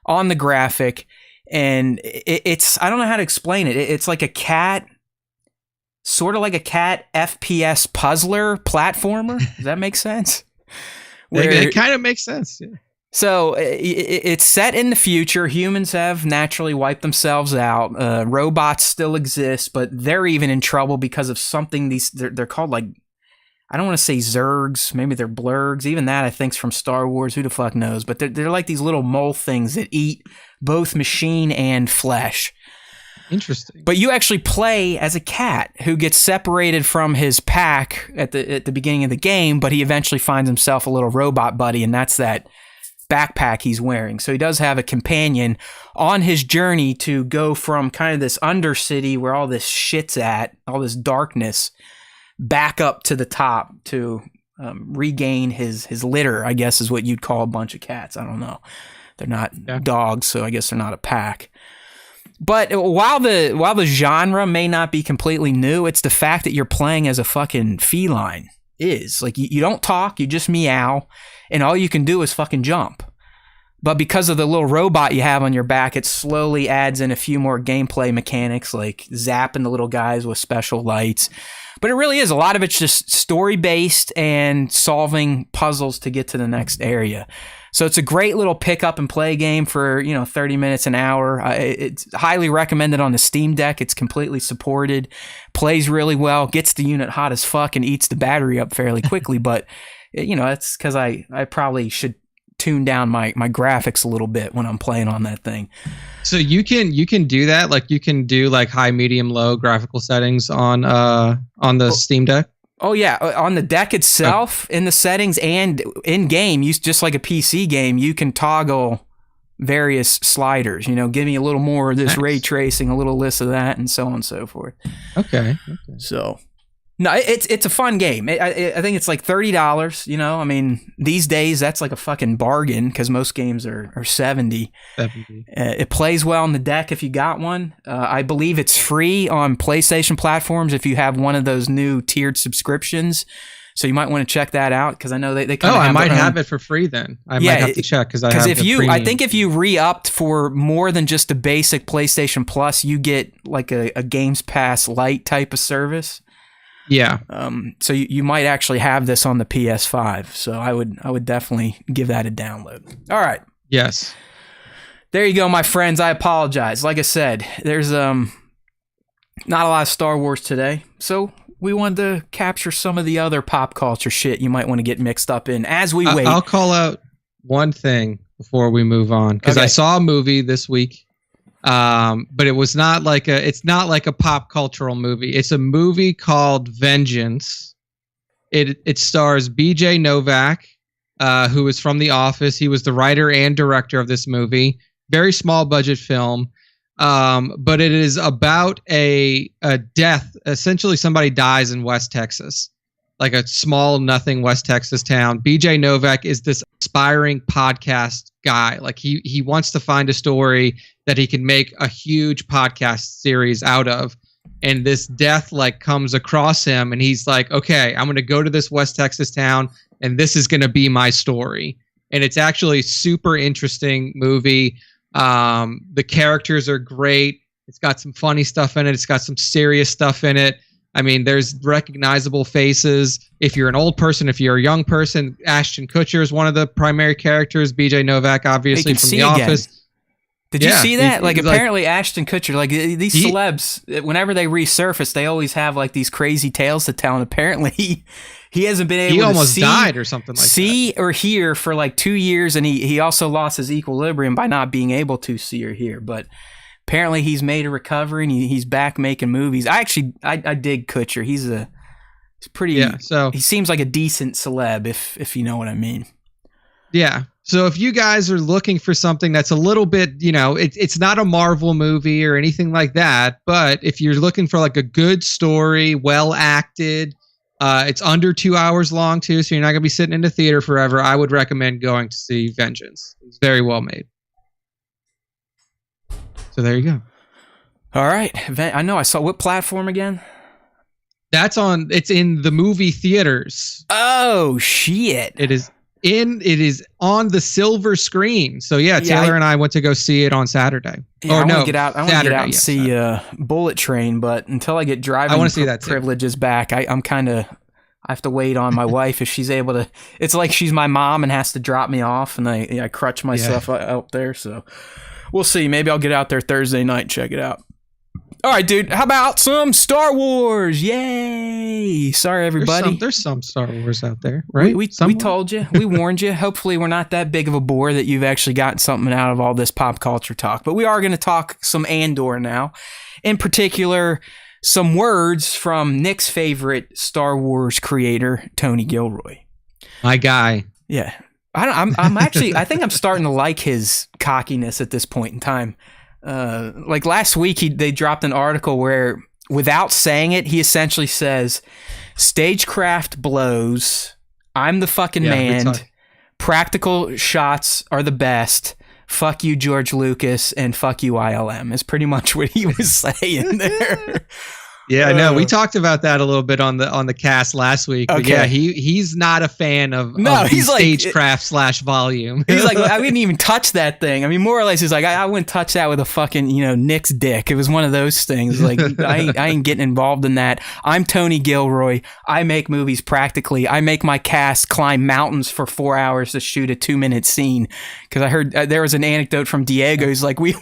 on the graphic. And it's, I don't know how to explain it. It's like a cat, sort of like a cat FPS puzzler platformer. Does that make sense? It kind of makes sense. Yeah. So it's set in the future. Humans have naturally wiped themselves out. Robots still exist, but they're even in trouble because of something. They're called, like, I don't want to say Zergs. Maybe they're blurgs. Even that I think's from Star Wars. Who the fuck knows? But they're like these little mole things that eat both machine and flesh. Interesting. But you actually play as a cat who gets separated from his pack at the beginning of the game, but he eventually finds himself a little robot buddy, and that's that backpack he's wearing. So he does have a companion on his journey to go from kind of this undercity where all this shit's at, all this darkness, back up to the top to regain his litter, I guess is what you'd call a bunch of cats. I don't know. They're not dogs, so I guess they're not a pack. But while the genre may not be completely new, it's the fact that you're playing as a fucking feline is. Like, you don't talk, you just meow, and all you can do is fucking jump. But because of the little robot you have on your back, it slowly adds in a few more gameplay mechanics, like zapping the little guys with special lights. But it really is. A lot of it's just story-based and solving puzzles to get to the next area. So it's a great little pick-up-and-play game for, 30 minutes, an hour. It's highly recommended on the Steam Deck. It's completely supported. Plays really well. Gets the unit hot as fuck and eats the battery up fairly quickly. But, that's because I probably should tune down my graphics a little bit when I'm playing on that thing. So you can do that, like you can do like high, medium, low graphical settings on the Steam Deck. Oh yeah, on the deck itself, in the settings and in game, just like a PC game, you can toggle various sliders. Give me a little more of this ray tracing, a little less of that, and so on and so forth. Okay. So. No, it's a fun game. I think it's like $30. I mean, these days that's like a fucking bargain because most games are $70. It plays well on the deck if you got one. I believe it's free on PlayStation platforms if you have one of those new tiered subscriptions. So you might want to check that out because I know they kind of. I might have it for free then. I might have to check because I think if you re-upped for more than just a basic PlayStation Plus, you get like a Games Pass Lite type of service. Yeah. So you might actually have this on the PS5. So I would definitely give that a download. All right. Yes. There you go, my friends. I apologize. Like I said, there's not a lot of Star Wars today. So we wanted to capture some of the other pop culture shit you might want to get mixed up in as we wait. I'll call out one thing before we move on because I saw a movie this week. But it's not like a pop cultural movie. It's a movie called Vengeance. It stars BJ Novak, who is from The Office. He was the writer and director of this movie. Very small budget film. But it is about a death. Essentially, somebody dies in West Texas, like a small nothing West Texas town. BJ Novak is this aspiring podcast guy. Like he wants to find a story that he can make a huge podcast series out of. And this death comes across him and he's like, okay, I'm going to go to this West Texas town and this is going to be my story. And it's actually a super interesting movie. The characters are great. It's got some funny stuff in it. It's got some serious stuff in it. I mean, there's recognizable faces. If you're an old person, if you're a young person, Ashton Kutcher is one of the primary characters. BJ Novak, obviously, from The Office. Did you see that? Like, he's apparently Ashton Kutcher, like these celebs, whenever they resurface, they always have like these crazy tales to tell. And apparently he hasn't been able he to almost died or something like see that. or hear for like 2 years. And he also lost his equilibrium by not being able to see or hear. But apparently he's made a recovery and he's back making movies. I dig Kutcher. He's pretty, so he seems like a decent celeb, if you know what I mean. Yeah. So if you guys are looking for something that's a little bit, it's not a Marvel movie or anything like that, but if you're looking for like a good story, well acted, it's under 2 hours long too, so you're not going to be sitting in the theater forever, I would recommend going to see Vengeance. It's very well made. So there you go. All right. I know I saw, what platform again? It's in the movie theaters. Oh, shit. It is on the silver screen. So Taylor and I went to go see it on Saturday. I want to get out and see Bullet Train, but until I get driving privileges back, I have to wait on my wife if she's able to. It's like she's my mom and has to drop me off, and I crutch myself out there. So we'll see. Maybe I'll get out there Thursday night and check it out. All right, dude. How about some Star Wars? Yay! Sorry, everybody. There's some Star Wars out there, right? We told you. We warned you. Hopefully, we're not that big of a bore that you've actually gotten something out of all this pop culture talk. But we are going to talk some Andor now. In particular, some words from Nick's favorite Star Wars creator, Tony Gilroy. My guy. Yeah. I think I'm starting to like his cockiness at this point in time. Like last week, they dropped an article where, without saying it, he essentially says, "Stagecraft blows. I'm the fucking man. Practical shots are the best. Fuck you, George Lucas, and fuck you, ILM." Is pretty much what he was saying there. Yeah, no, we talked about that a little bit on the cast last week. But yeah, he's not a fan of he's like, stagecraft / volume. He's like, I wouldn't even touch that thing. I mean, more or less, he's like, I wouldn't touch that with a fucking, Nick's dick. It was one of those things. Like, I ain't getting involved in that. I'm Tony Gilroy. I make movies practically. I make my cast climb mountains for 4 hours to shoot a 2-minute scene. Because I heard there was an anecdote from Diego. He's like, we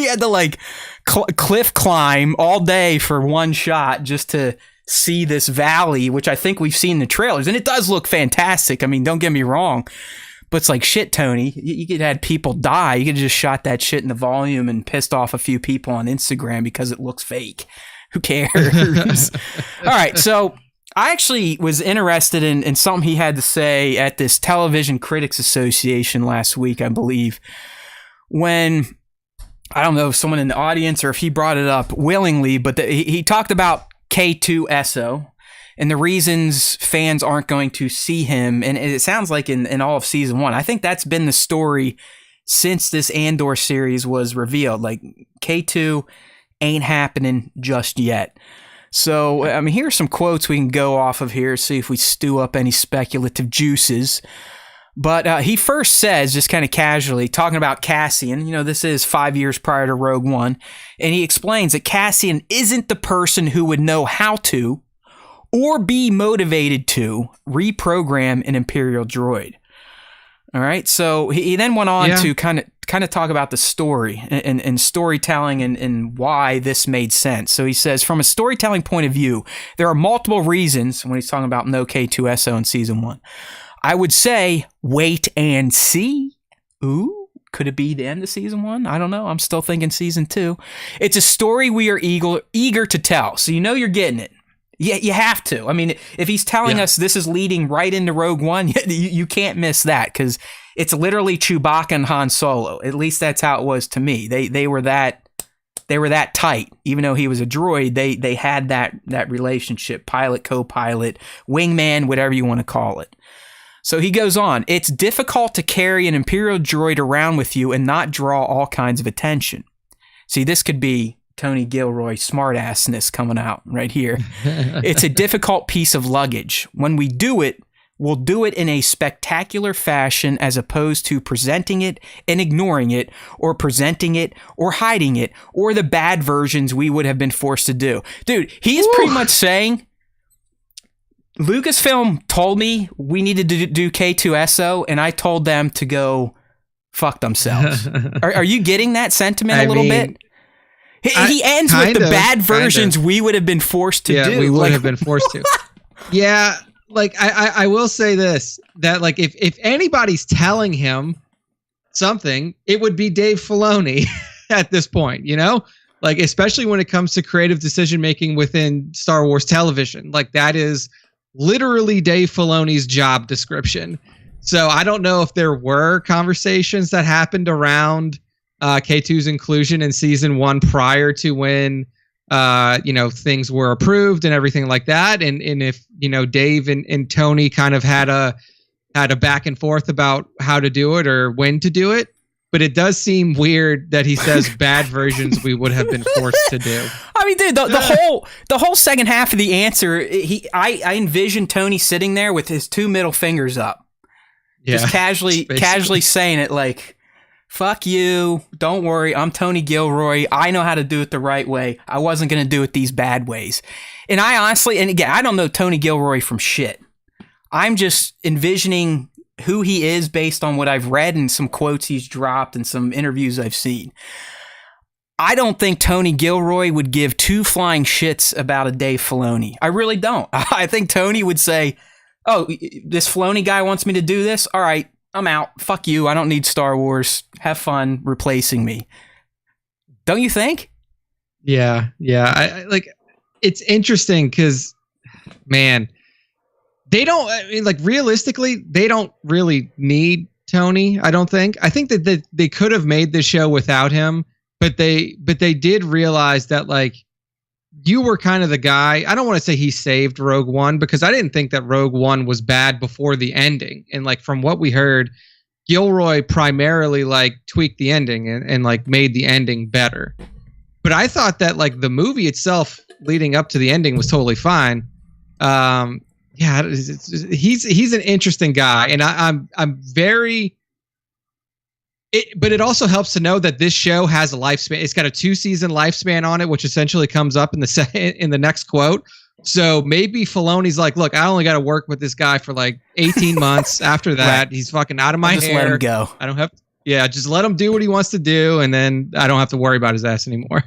had to like cliff climb all day for one shot just to see this valley, which I think we've seen in the trailers, and it does look fantastic. I mean, don't get me wrong, but it's like, shit, Tony, you could have had people die. You could have just shot that shit in the volume and pissed off a few people on Instagram because it looks fake. Who cares? All right, so I actually was interested in something he had to say at this Television Critics Association last week, I believe, when, I don't know if someone in the audience or if he brought it up willingly, but he talked about K-2S0 and the reasons fans aren't going to see him. And it sounds like in all of season 1, I think that's been the story since this Andor series was revealed. Like, K2 ain't happening just yet. So, I mean, here's some quotes we can go off of here, see if we stew up any speculative juices. But he first says, just kind of casually, talking about Cassian, this is 5 years prior to Rogue One, and he explains that Cassian isn't the person who would know how to, or be motivated to, reprogram an Imperial droid. All right, so he then went on to kind of talk about the story and storytelling and why this made sense. So he says, from a storytelling point of view, there are multiple reasons when he's talking about no K-2S0 in season 1. I would say wait and see. Ooh, could it be the end of season 1? I don't know. I'm still thinking season 2. It's a story we are eager to tell, so you're getting it. Yeah, you have to. I mean, if he's telling us this is leading right into Rogue One, you can't miss that, because it's literally Chewbacca and Han Solo. At least that's how it was to me. They were that tight. Even though he was a droid, they had that relationship, pilot, co-pilot, wingman, whatever you want to call it. So he goes on, it's difficult to carry an Imperial droid around with you and not draw all kinds of attention. See, this could be Tony Gilroy smartassness coming out right here. It's a difficult piece of luggage. When we do it, we'll do it in a spectacular fashion as opposed to presenting it and ignoring it, or presenting it or hiding it, or the bad versions we would have been forced to do. Dude, he is pretty much saying, Lucasfilm told me we needed to do K-2S0, and I told them to go fuck themselves. Are you getting that sentiment a little bit? He ends with the bad versions we would have been forced to do. Yeah, we would have been forced to. Yeah, like I will say this, that like if anybody's telling him something, it would be Dave Filoni at this point, you know? Like, especially when it comes to creative decision making within Star Wars television. Like, that is literally Dave Filoni's job description. So I don't know if there were conversations that happened around K2's inclusion in season 1 prior to when things were approved and everything like that, and if Dave and Tony kind of had a back and forth about how to do it or when to do it. But it does seem weird that he says bad versions we would have been forced to do. I mean, dude, the whole second half of the answer, I envision Tony sitting there with his 2 middle fingers up, just casually saying it like, "Fuck you! Don't worry, I'm Tony Gilroy. I know how to do it the right way. I wasn't gonna do it these bad ways." And I honestly, and again, I don't know Tony Gilroy from shit. I'm just envisioning who he is based on what I've read and some quotes he's dropped and some interviews I've seen. I don't think Tony Gilroy would give 2 flying shits about a Dave Filoni. I really don't. I think Tony would say, "Oh, this Filoni guy wants me to do this? All right, I'm out. Fuck you. I don't need Star Wars. Have fun replacing me." Don't you think? Yeah. I like, it's interesting because, man, they don't, I mean, like, realistically, they don't really need Tony, I don't think. I think that they could have made this show without him, but they did realize that, like, you were kind of the guy. I don't want to say he saved Rogue One, because I didn't think that Rogue One was bad before the ending. And, like, from what we heard, Gilroy primarily, like, tweaked the ending and like made the ending better. But I thought that, like, the movie itself leading up to the ending was totally fine. Yeah, he's an interesting guy, and I'm very. But it also helps to know that this show has a lifespan. It's got a 2-season lifespan on it, which essentially comes up in the next quote. So maybe Filoni's like, "Look, I only got to work with this guy for like 18 months. After that, right, he's fucking out of my hair. Just let him go. I don't have. Yeah, just let him do what he wants to do, and then I don't have to worry about his ass anymore."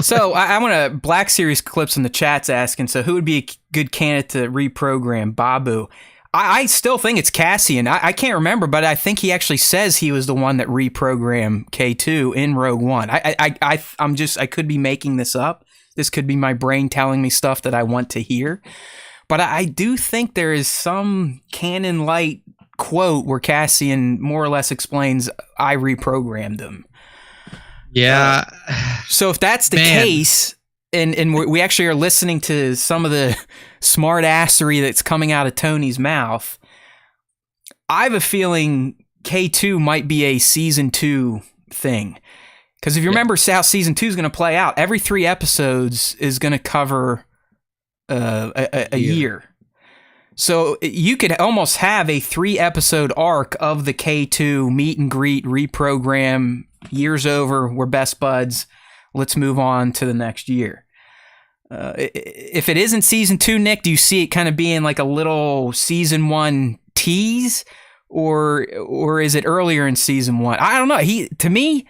So I want to Black Series Clips in the chat's asking, so who would be a good candidate to reprogram Babu? I still think it's Cassian. I can't remember, but I think he actually says he was the one that reprogrammed K2 in Rogue One. I could be making this up. This could be my brain telling me stuff that I want to hear. But I do think there is some canon light quote where Cassian more or less explains, "I reprogrammed them." Yeah. So if that's the case, and we actually are listening to some of the smart assery that's coming out of Tony's mouth, I have a feeling K2 might be a season 2 thing. Because if you remember how season 2 is going to play out, every 3 episodes is going to cover a year. So you could almost have a 3-episode arc of the K2 meet and greet, reprogram, year's over, we're best buds, let's move on to the next year. If it isn't season 2, Nick, do you see it kind of being like a little season 1 tease, or is it earlier in season 1? I don't know. To me,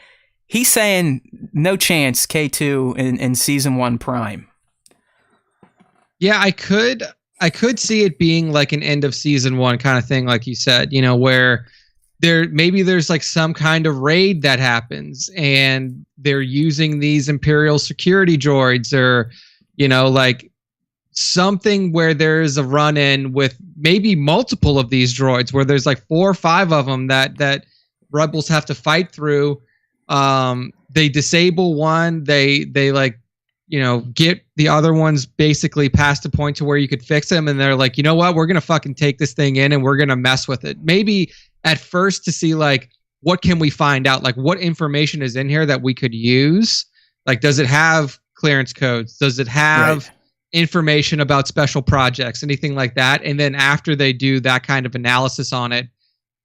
he's saying no chance K2 in season 1 prime. Yeah, I could see it being like an end of season 1 kind of thing, like you said, where there's like some kind of raid that happens and they're using these Imperial security droids, or, like something where there's a run-in with maybe multiple of these droids, where there's like 4 or 5 of them that rebels have to fight through. They disable one, they like, get the other ones basically past the point to where you could fix them. And they're like, you know what, we're going to fucking take this thing in and we're going to mess with it. Maybe at first to see like, what can we find out? Like, what information is in here that we could use? Like, does it have clearance codes? Does it have information about special projects? Anything like that? And then after they do that kind of analysis on it,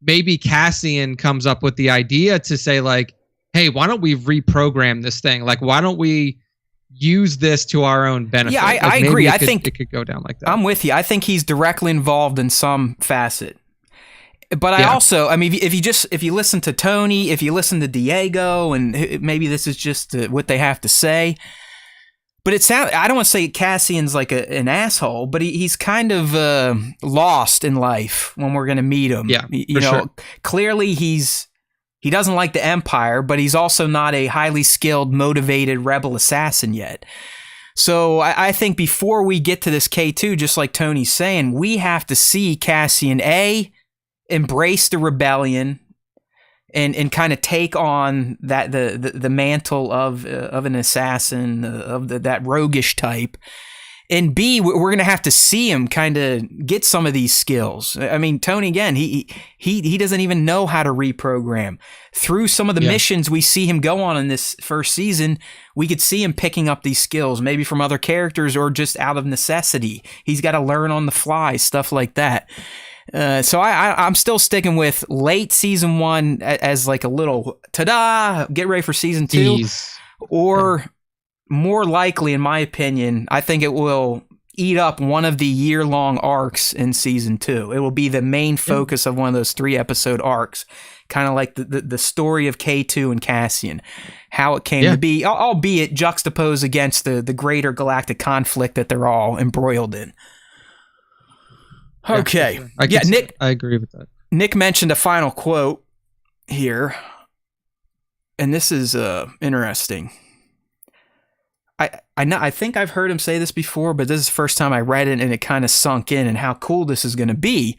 maybe Cassian comes up with the idea to say like, hey, why don't we reprogram this thing? Like, why don't we use this to our own benefit? Yeah, like, I agree. I think it could go down like that. I'm with you. I think he's directly involved in some facet. But I also, I mean, if you listen to Tony, if you listen to Diego, and maybe this is just what they have to say, but it sounds, I don't want to say Cassian's like an asshole, but he's kind of lost in life when we're going to meet him. Yeah, you know, sure. Clearly he doesn't like the Empire, but he's also not a highly skilled, motivated rebel assassin yet. So I think before we get to this K2, just like Tony's saying, we have to see Cassian embrace the rebellion and kind of take on that the mantle of an assassin, of that roguish type. And B, we're going to have to see him kind of get some of these skills. I mean, Tony, again, he doesn't even know how to reprogram. Through some of the missions we see him go on in this first season, we could see him picking up these skills, maybe from other characters or just out of necessity. He's got to learn on the fly, stuff like that. So I'm still sticking with late season 1 as like a little ta-da, get ready for season 2. Jeez. Or more likely, in my opinion, I think it will eat up one of the year-long arcs in season 2. It will be the main focus of one of those 3-episode arcs, kind of like the story of K2 and Cassian, how it came to be, albeit juxtaposed against the greater galactic conflict that they're all embroiled in. Okay. Nick. I agree with that. Nick mentioned a final quote here, and this is interesting. I think I've heard him say this before, but this is the first time I read it, and it kind of sunk in and how cool this is going to be.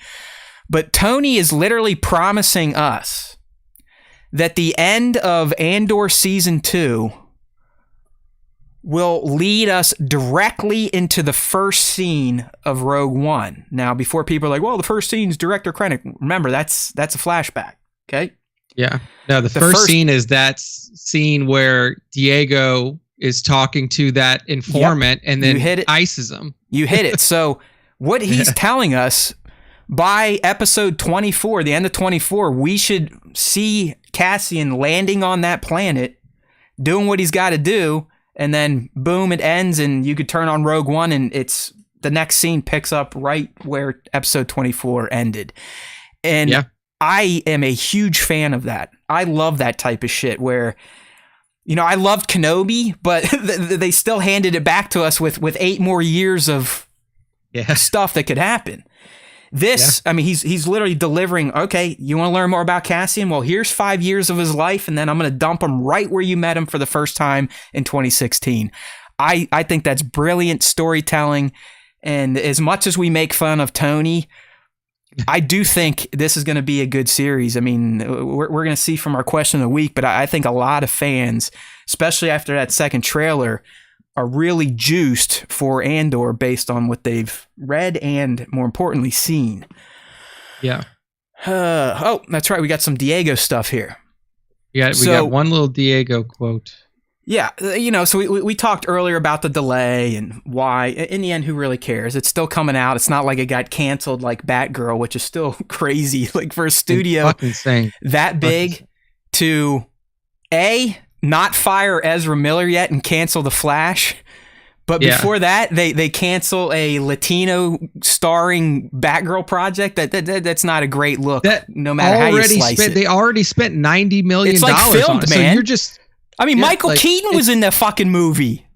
But Tony is literally promising us that the end of Andor Season 2 will lead us directly into the first scene of Rogue One. Now, before people are like, well, the first scene's director credit. Remember, that's a flashback, okay? Yeah. No, the first scene is that scene where Diego is talking to that informant and then ices him. You hit it. So what he's telling us, by episode 24, the end of 24, we should see Cassian landing on that planet, doing what he's got to do, and then boom, it ends, and you could turn on Rogue One, and it's the next scene picks up right where episode 24 ended. And I am a huge fan of that. I love that type of shit where, you know, I loved Kenobi, but they still handed it back to us with 8 more years of stuff that could happen. This, I mean, he's literally delivering, okay, you want to learn more about Cassian? Well, here's 5 years of his life, and then I'm going to dump him right where you met him for the first time in 2016. I think that's brilliant storytelling, and as much as we make fun of Tony, I do think this is going to be a good series. I mean, we're going to see from our question of the week, but I think a lot of fans, especially after that second trailer, are really juiced for Andor based on what they've read and, more importantly, seen. Yeah. That's right. We got some Diego stuff here. We got one little Diego quote. Yeah, you know, so we talked earlier about the delay and why. In the end, who really cares? It's still coming out. It's not like it got canceled like Batgirl, which is still crazy. Like for a studio that big to not fire Ezra Miller yet and cancel The Flash. But before that, they cancel a Latino starring Batgirl project. That's not a great look. No matter how you slice it. They already spent $90 million. It's like filmed, on it. man. So you're just. I mean, Michael Keaton was in that fucking movie.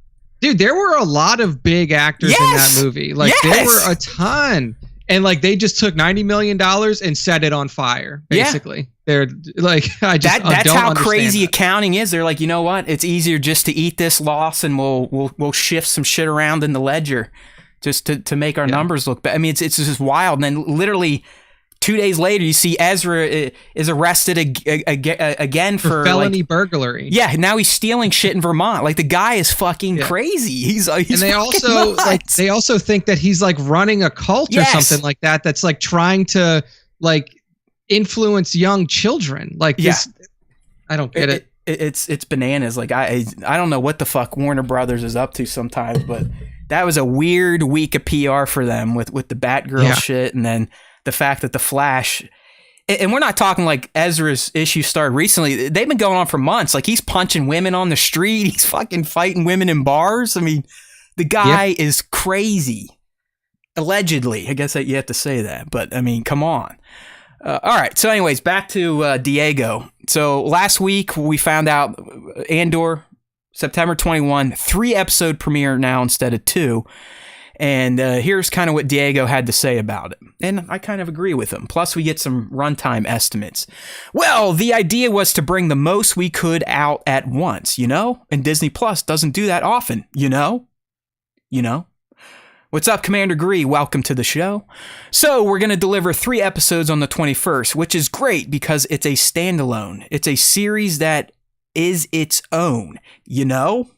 Dude, there were a lot of big actors in that movie. Like there were a ton. And like they just took $90 million and set it on fire, basically. They're like, that's how crazy accounting is. They're like, you know what? It's easier just to eat this loss and we'll shift some shit around in the ledger just to make our numbers look better. I mean, it's just wild. And then literally 2 days later, you see Ezra is arrested again for felony burglary. Yeah, now he's stealing shit in Vermont. Like the guy is fucking crazy. He's and they also nuts. They also think that he's like running a cult or something like that. That's like trying to like influence young children. Like this, I don't get it. It's bananas. Like I don't know what the fuck Warner Brothers is up to sometimes, but that was a weird week of PR for them with the Batgirl shit, and then the fact that the Flash, and we're not talking like Ezra's issue started recently. They've been going on for months. Like he's punching women on the street. He's fucking fighting women in bars. I mean, the guy is crazy. Allegedly. I guess that you have to say that, but I mean, come on. All right. So, anyways, back to Diego. So last week we found out Andor, September 21, 3-episode premiere now instead of 2. And here's kind of what Diego had to say about it. And I kind of agree with him. Plus, we get some runtime estimates. Well, the idea was to bring the most we could out at once, you know? And Disney Plus doesn't do that often, you know? You know? What's up, Commander Gree? Welcome to the show. So we're going to deliver 3 episodes on the 21st, which is great because it's a standalone. It's a series that is its own, you know?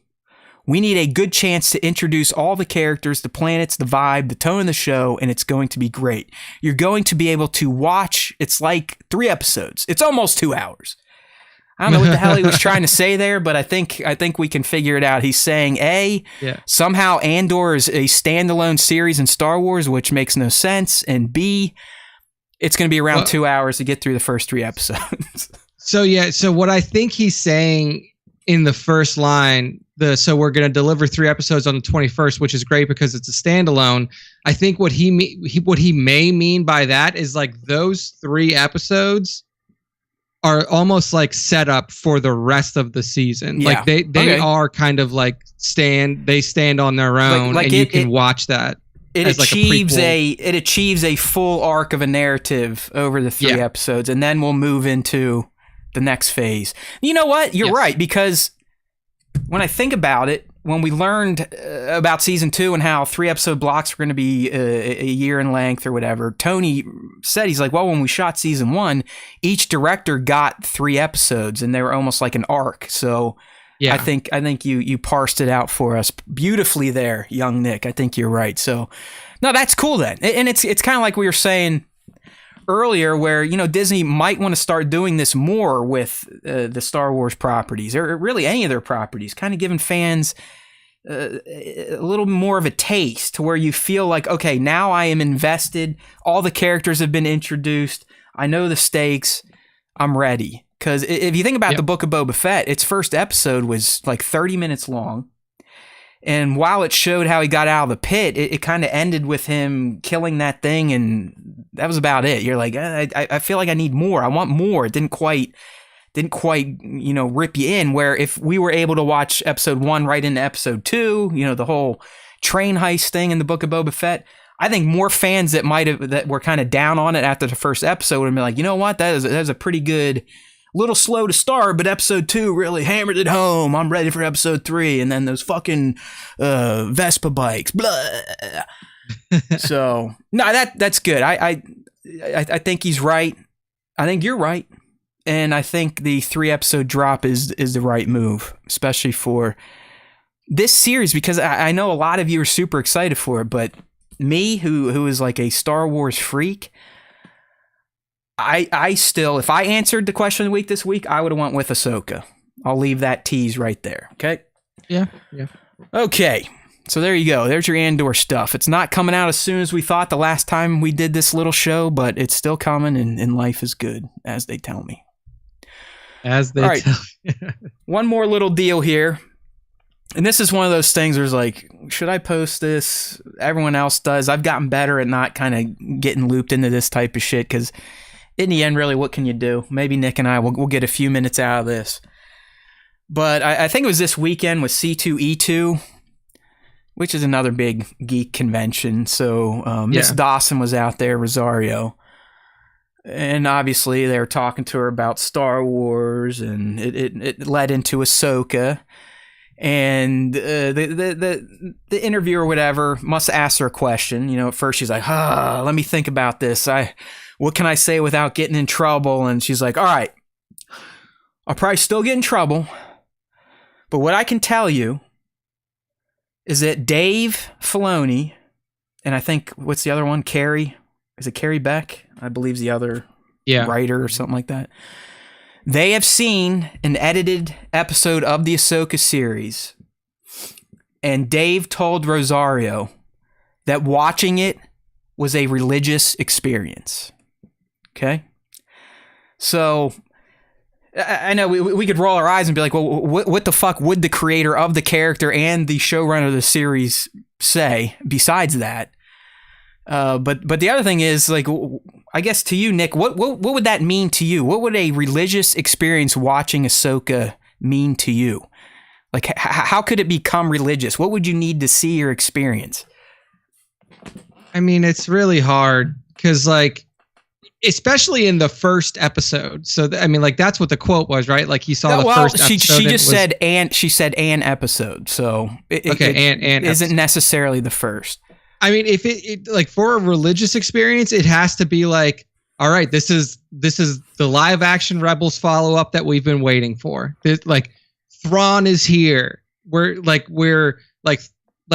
We need a good chance to introduce all the characters, the planets, the vibe, the tone of the show, and it's going to be great. You're going to be able to watch, it's like 3 episodes. It's almost 2 hours. I don't know what the hell he was trying to say there, but I think we can figure it out. He's saying, somehow Andor is a standalone series in Star Wars, which makes no sense, and B, it's going to be around 2 hours to get through the first 3 episodes. So what I think he's saying in the first line, so we're going to deliver 3 episodes on the 21st, which is great because it's a standalone. I think what he may mean by that is like those 3 episodes are almost like set up for the rest of the season. Yeah. Like they are kind of like stand on their own, and you can watch that. It achieves a full arc of a narrative over the 3 episodes, and then we'll move into the next phase. You know what? You're right, because when I think about it, when we learned about season 2 and how 3-episode blocks were going to be a year in length or whatever, Tony said, he's like, well, when we shot season 1, each director got 3 episodes and they were almost like an arc. So I think you parsed it out for us beautifully there, young Nick. I think you're right. So no, that's cool then. And it's kind of like we were saying earlier, where, you know, Disney might want to start doing this more with the Star Wars properties, or really any of their properties, kind of giving fans a little more of a taste to where you feel like, okay, now I am invested. All the characters have been introduced. I know the stakes. I'm ready. Because if you think about the Book of Boba Fett, its first episode was like 30 minutes long. And while it showed how he got out of the pit, it kind of ended with him killing that thing, and that was about it. You're like, I feel like I need more. I want more. It didn't quite, you know, rip you in. Where if we were able to watch episode 1 right into episode 2, you know, the whole train heist thing in the Book of Boba Fett, I think more fans that were kind of down on it after the first episode would be like, you know what, that is a pretty good. Little slow to start, but episode 2 really hammered it home. I'm ready for episode 3, and then those fucking Vespa bikes. Blah. So no, that's good. I think he's right. I think you're right, and I think the 3-episode drop is the right move, especially for this series, because I know a lot of you are super excited for it, but me, who is like a Star Wars freak. I still, if I answered the question of the week this week, I would have went with Ahsoka. I'll leave that tease right there. Okay? Yeah. Okay. So there you go. There's your Andor stuff. It's not coming out as soon as we thought the last time we did this little show, but it's still coming, and life is good, as they tell me. As they tell me. One more little deal here. And this is one of those things where it's like, should I post this? Everyone else does. I've gotten better at not kind of getting looped into this type of shit, because in the end, really, what can you do? Maybe Nick and I will get a few minutes out of this. But I think it was this weekend with C2E2, which is another big geek convention. So Miss Dawson was out there, Rosario. And obviously they were talking to her about Star Wars, and it led into Ahsoka. And the interviewer or whatever must ask her a question. You know, at first she's like, let me think about this. What can I say without getting in trouble? And she's like, all right, I'll probably still get in trouble. But what I can tell you is that Dave Filoni, and I think, what's the other one? Carrie? Is it Carrie Beck? I believe is the other writer or something like that. They have seen an edited episode of the Ahsoka series. And Dave told Rosario that watching it was a religious experience. Okay? So I know we could roll our eyes and be like, well, what the fuck would the creator of the character and the showrunner of the series say besides that? But the other thing is, like, I guess to you, Nick, what would that mean to you? What would a religious experience watching Ahsoka mean to you? Like, how could it become religious? What would you need to see or experience? I mean, it's really hard because, like, especially in the first episode. So, I mean, like, that's what the quote was, right? Like, he saw the first episode. She just said an episode. So, it isn't necessarily the first. I mean, if it like for a religious experience, it has to be like, all right, this is the live action Rebels follow up that we've been waiting for. Like, Thrawn is here. We're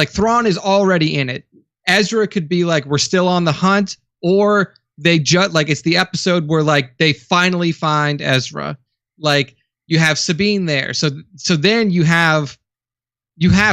Thrawn is already in it. Ezra could be like, we're still on the hunt, or they just like it's the episode where like they finally find Ezra. Like, you have Sabine there, so then you have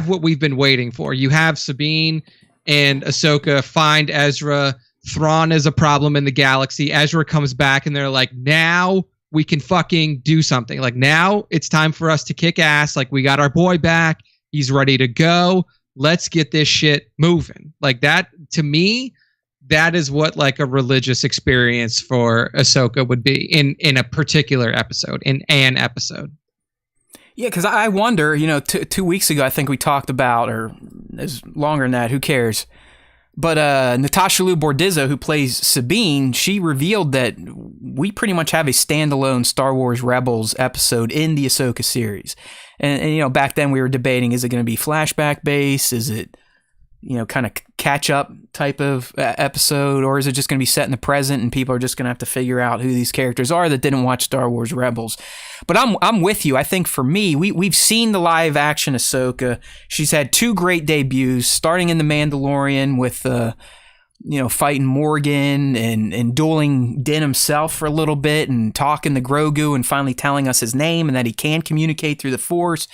what we've been waiting for. You have Sabine and Ahsoka find Ezra. Thrawn is a problem in the galaxy. Ezra comes back, and they're like, now we can fucking do something. Like, now it's time for us to kick ass. Like, we got our boy back. He's ready to go. Let's get this shit moving. Like, that, to me, that is what like a religious experience for Ahsoka would be in a particular episode, in an episode. Yeah, because I wonder, 2 weeks ago, I think we talked about, or it's longer than that, who cares? But Natasha Liu Bordizzo, who plays Sabine, she revealed that we pretty much have a standalone Star Wars Rebels episode in the Ahsoka series. And back then we were debating, is it going to be flashback based? Is it, kind of catch up type of episode? Or is it just going to be set in the present and people are just going to have to figure out who these characters are that didn't watch Star Wars Rebels? But I'm with you. I think for me, we've seen the live action Ahsoka. She's had 2 great debuts, starting in The Mandalorian with fighting Morgan and dueling Din himself for a little bit and talking to Grogu and finally telling us his name and that he can communicate through the Force.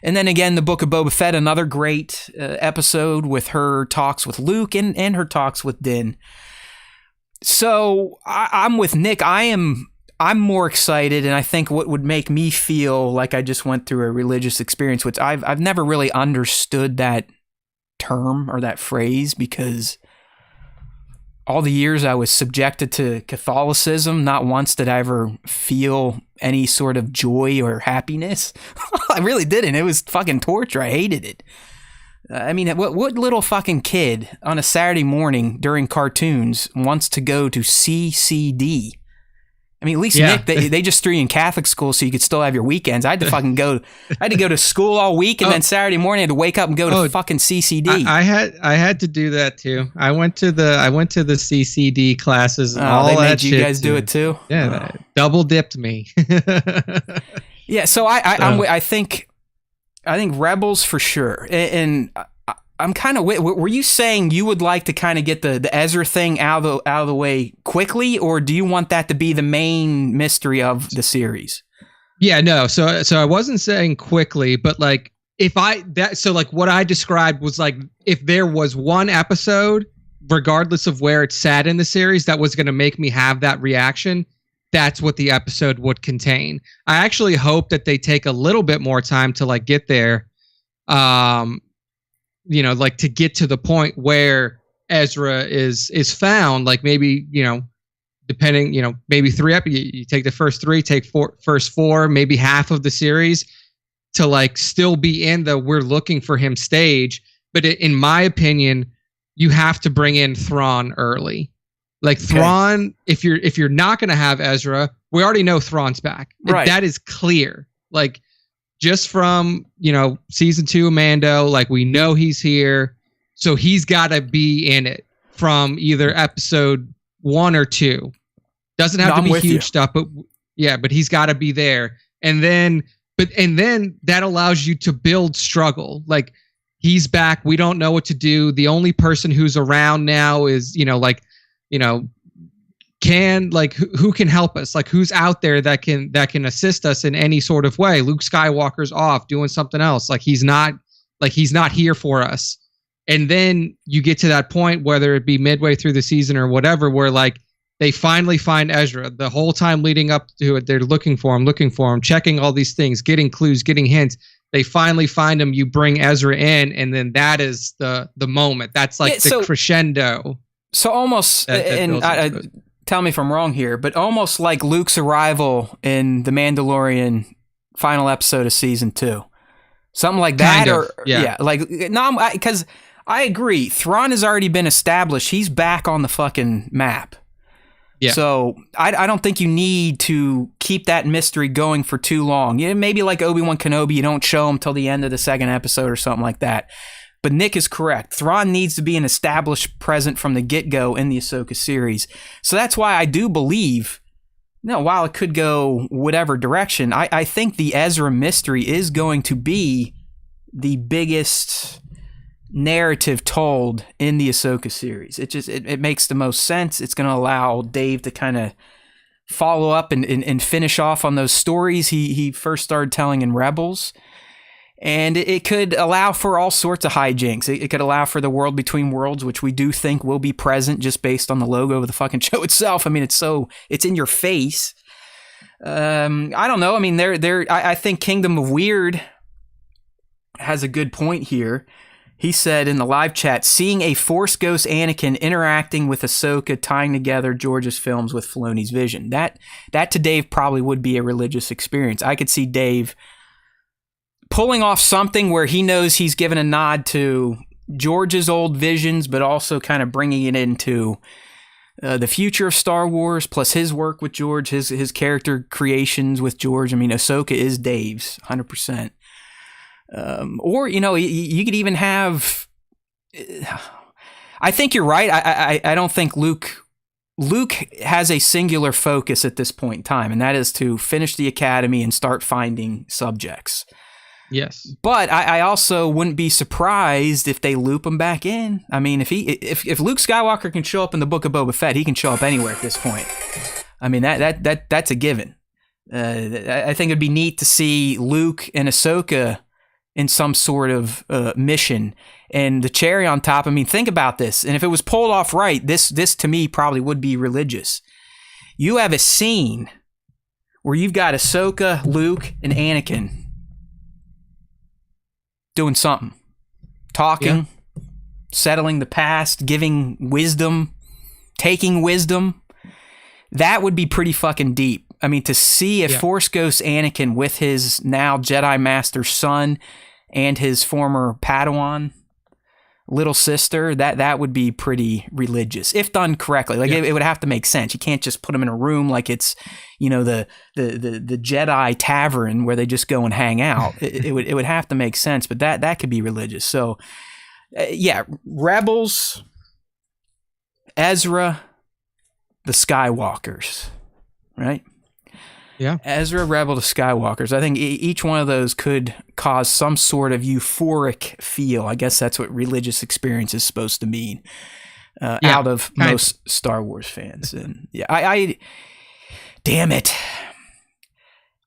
And then again, the Book of Boba Fett, another great episode with her talks with Luke and her talks with Din. So I'm with Nick. I'm more excited, and I think what would make me feel like I just went through a religious experience, which I've never really understood that term or that phrase, because all the years I was subjected to Catholicism, not once did I ever feel any sort of joy or happiness. I really didn't. It was fucking torture. I hated it. I mean, what little fucking kid on a Saturday morning during cartoons wants to go to CCD? I mean, at least Nick, they just threw you in Catholic school so you could still have your weekends. I had to fucking go. I had to go to school all week, and then Saturday morning I had to wake up and go to fucking CCD. I had to do that too. I went to the CCD classes and all that. They made you guys do it too. Yeah, that double dipped me. Yeah, so I think Rebels for sure, and I'm kind of. Were you saying you would like to kind of get the Ezra thing out of the way quickly, or do you want that to be the main mystery of the series? Yeah, no. So I wasn't saying quickly, but like what I described was like if there was one episode, regardless of where it sat in the series, that was going to make me have that reaction, that's what the episode would contain. I actually hope that they take a little bit more time to like get there. Like to get to the point where Ezra is found, like maybe, depending, maybe 3 episodes, you take the first 3, first 4, maybe half of the series to like still be in the we're looking for him stage. But in my opinion, you have to bring in Thrawn early. Like Thrawn, if you're not going to have Ezra, we already know Thrawn's back. Right. That is clear. Like, just from, season 2 of Mando, like we know he's here. So he's got to be in it from either episode 1 or 2. Doesn't have to be huge stuff, but he's got to be there. And then that allows you to build struggle. Like, he's back. We don't know what to do. The only person who's around now is, who can help us? Like, who's out there that can assist us in any sort of way? Luke Skywalker's off doing something else. Like, he's not here for us. And then you get to that point, whether it be midway through the season or whatever, where like they finally find Ezra. The whole time leading up to it, they're looking for him, checking all these things, getting clues, getting hints. They finally find him. You bring Ezra in, and then that is the moment. That's like the crescendo. So almost, tell me if I'm wrong here, but almost like Luke's arrival in The Mandalorian final episode of season 2. Something like that. Kind of, or yeah. like, no, because I agree. Thrawn has already been established. He's back on the fucking map. Yeah. So I don't think you need to keep that mystery going for too long. Yeah, maybe like Obi-Wan Kenobi, you don't show him till the end of the second episode or something like that. But Nick is correct. Thrawn needs to be an established present from the get-go in the Ahsoka series. So that's why I do believe, while it could go whatever direction, I think the Ezra mystery is going to be the biggest narrative told in the Ahsoka series. It makes the most sense. It's going to allow Dave to kind of follow up and finish off on those stories he first started telling in Rebels. And it could allow for all sorts of hijinks. It could allow for the world between worlds, which we do think will be present just based on the logo of the fucking show itself. I mean, it's in your face. I don't know. I mean, I think Kingdom of Weird has a good point here. He said in the live chat, seeing a Force Ghost Anakin interacting with Ahsoka, tying together George's films with Filoni's vision. That to Dave probably would be a religious experience. I could see Dave pulling off something where he knows he's given a nod to George's old visions, but also kind of bringing it into the future of Star Wars, plus his work with George, his character creations with George. I mean, Ahsoka is Dave's, 100%. Or, you could even have... I think you're right. I don't think Luke has a singular focus at this point in time, and that is to finish the academy and start finding subjects. Yes. But I also wouldn't be surprised if they loop him back in. I mean, if Luke Skywalker can show up in the Book of Boba Fett, he can show up anywhere at this point. I mean, that's a given. I think it'd be neat to see Luke and Ahsoka in some sort of mission. And the cherry on top, I mean, think about this. And if it was pulled off right, this to me probably would be religious. You have a scene where you've got Ahsoka, Luke, and Anakin doing something, talking, settling the past, giving wisdom, taking wisdom. That would be pretty fucking deep. I mean, to see a Force Ghost Anakin with his now Jedi Master son and his former Padawan little sister, that would be pretty religious if done correctly. Like it would have to make sense. You can't just put them in a room like it's, the Jedi tavern where they just go and hang out. it would have to make sense, but that could be religious. So Rebels, Ezra, the Skywalkers, right? Yeah. Ezra, Rebel, the Skywalkers. I think each one of those could cause some sort of euphoric feel. I guess that's what religious experience is supposed to mean out of most Star Wars fans. And I damn it.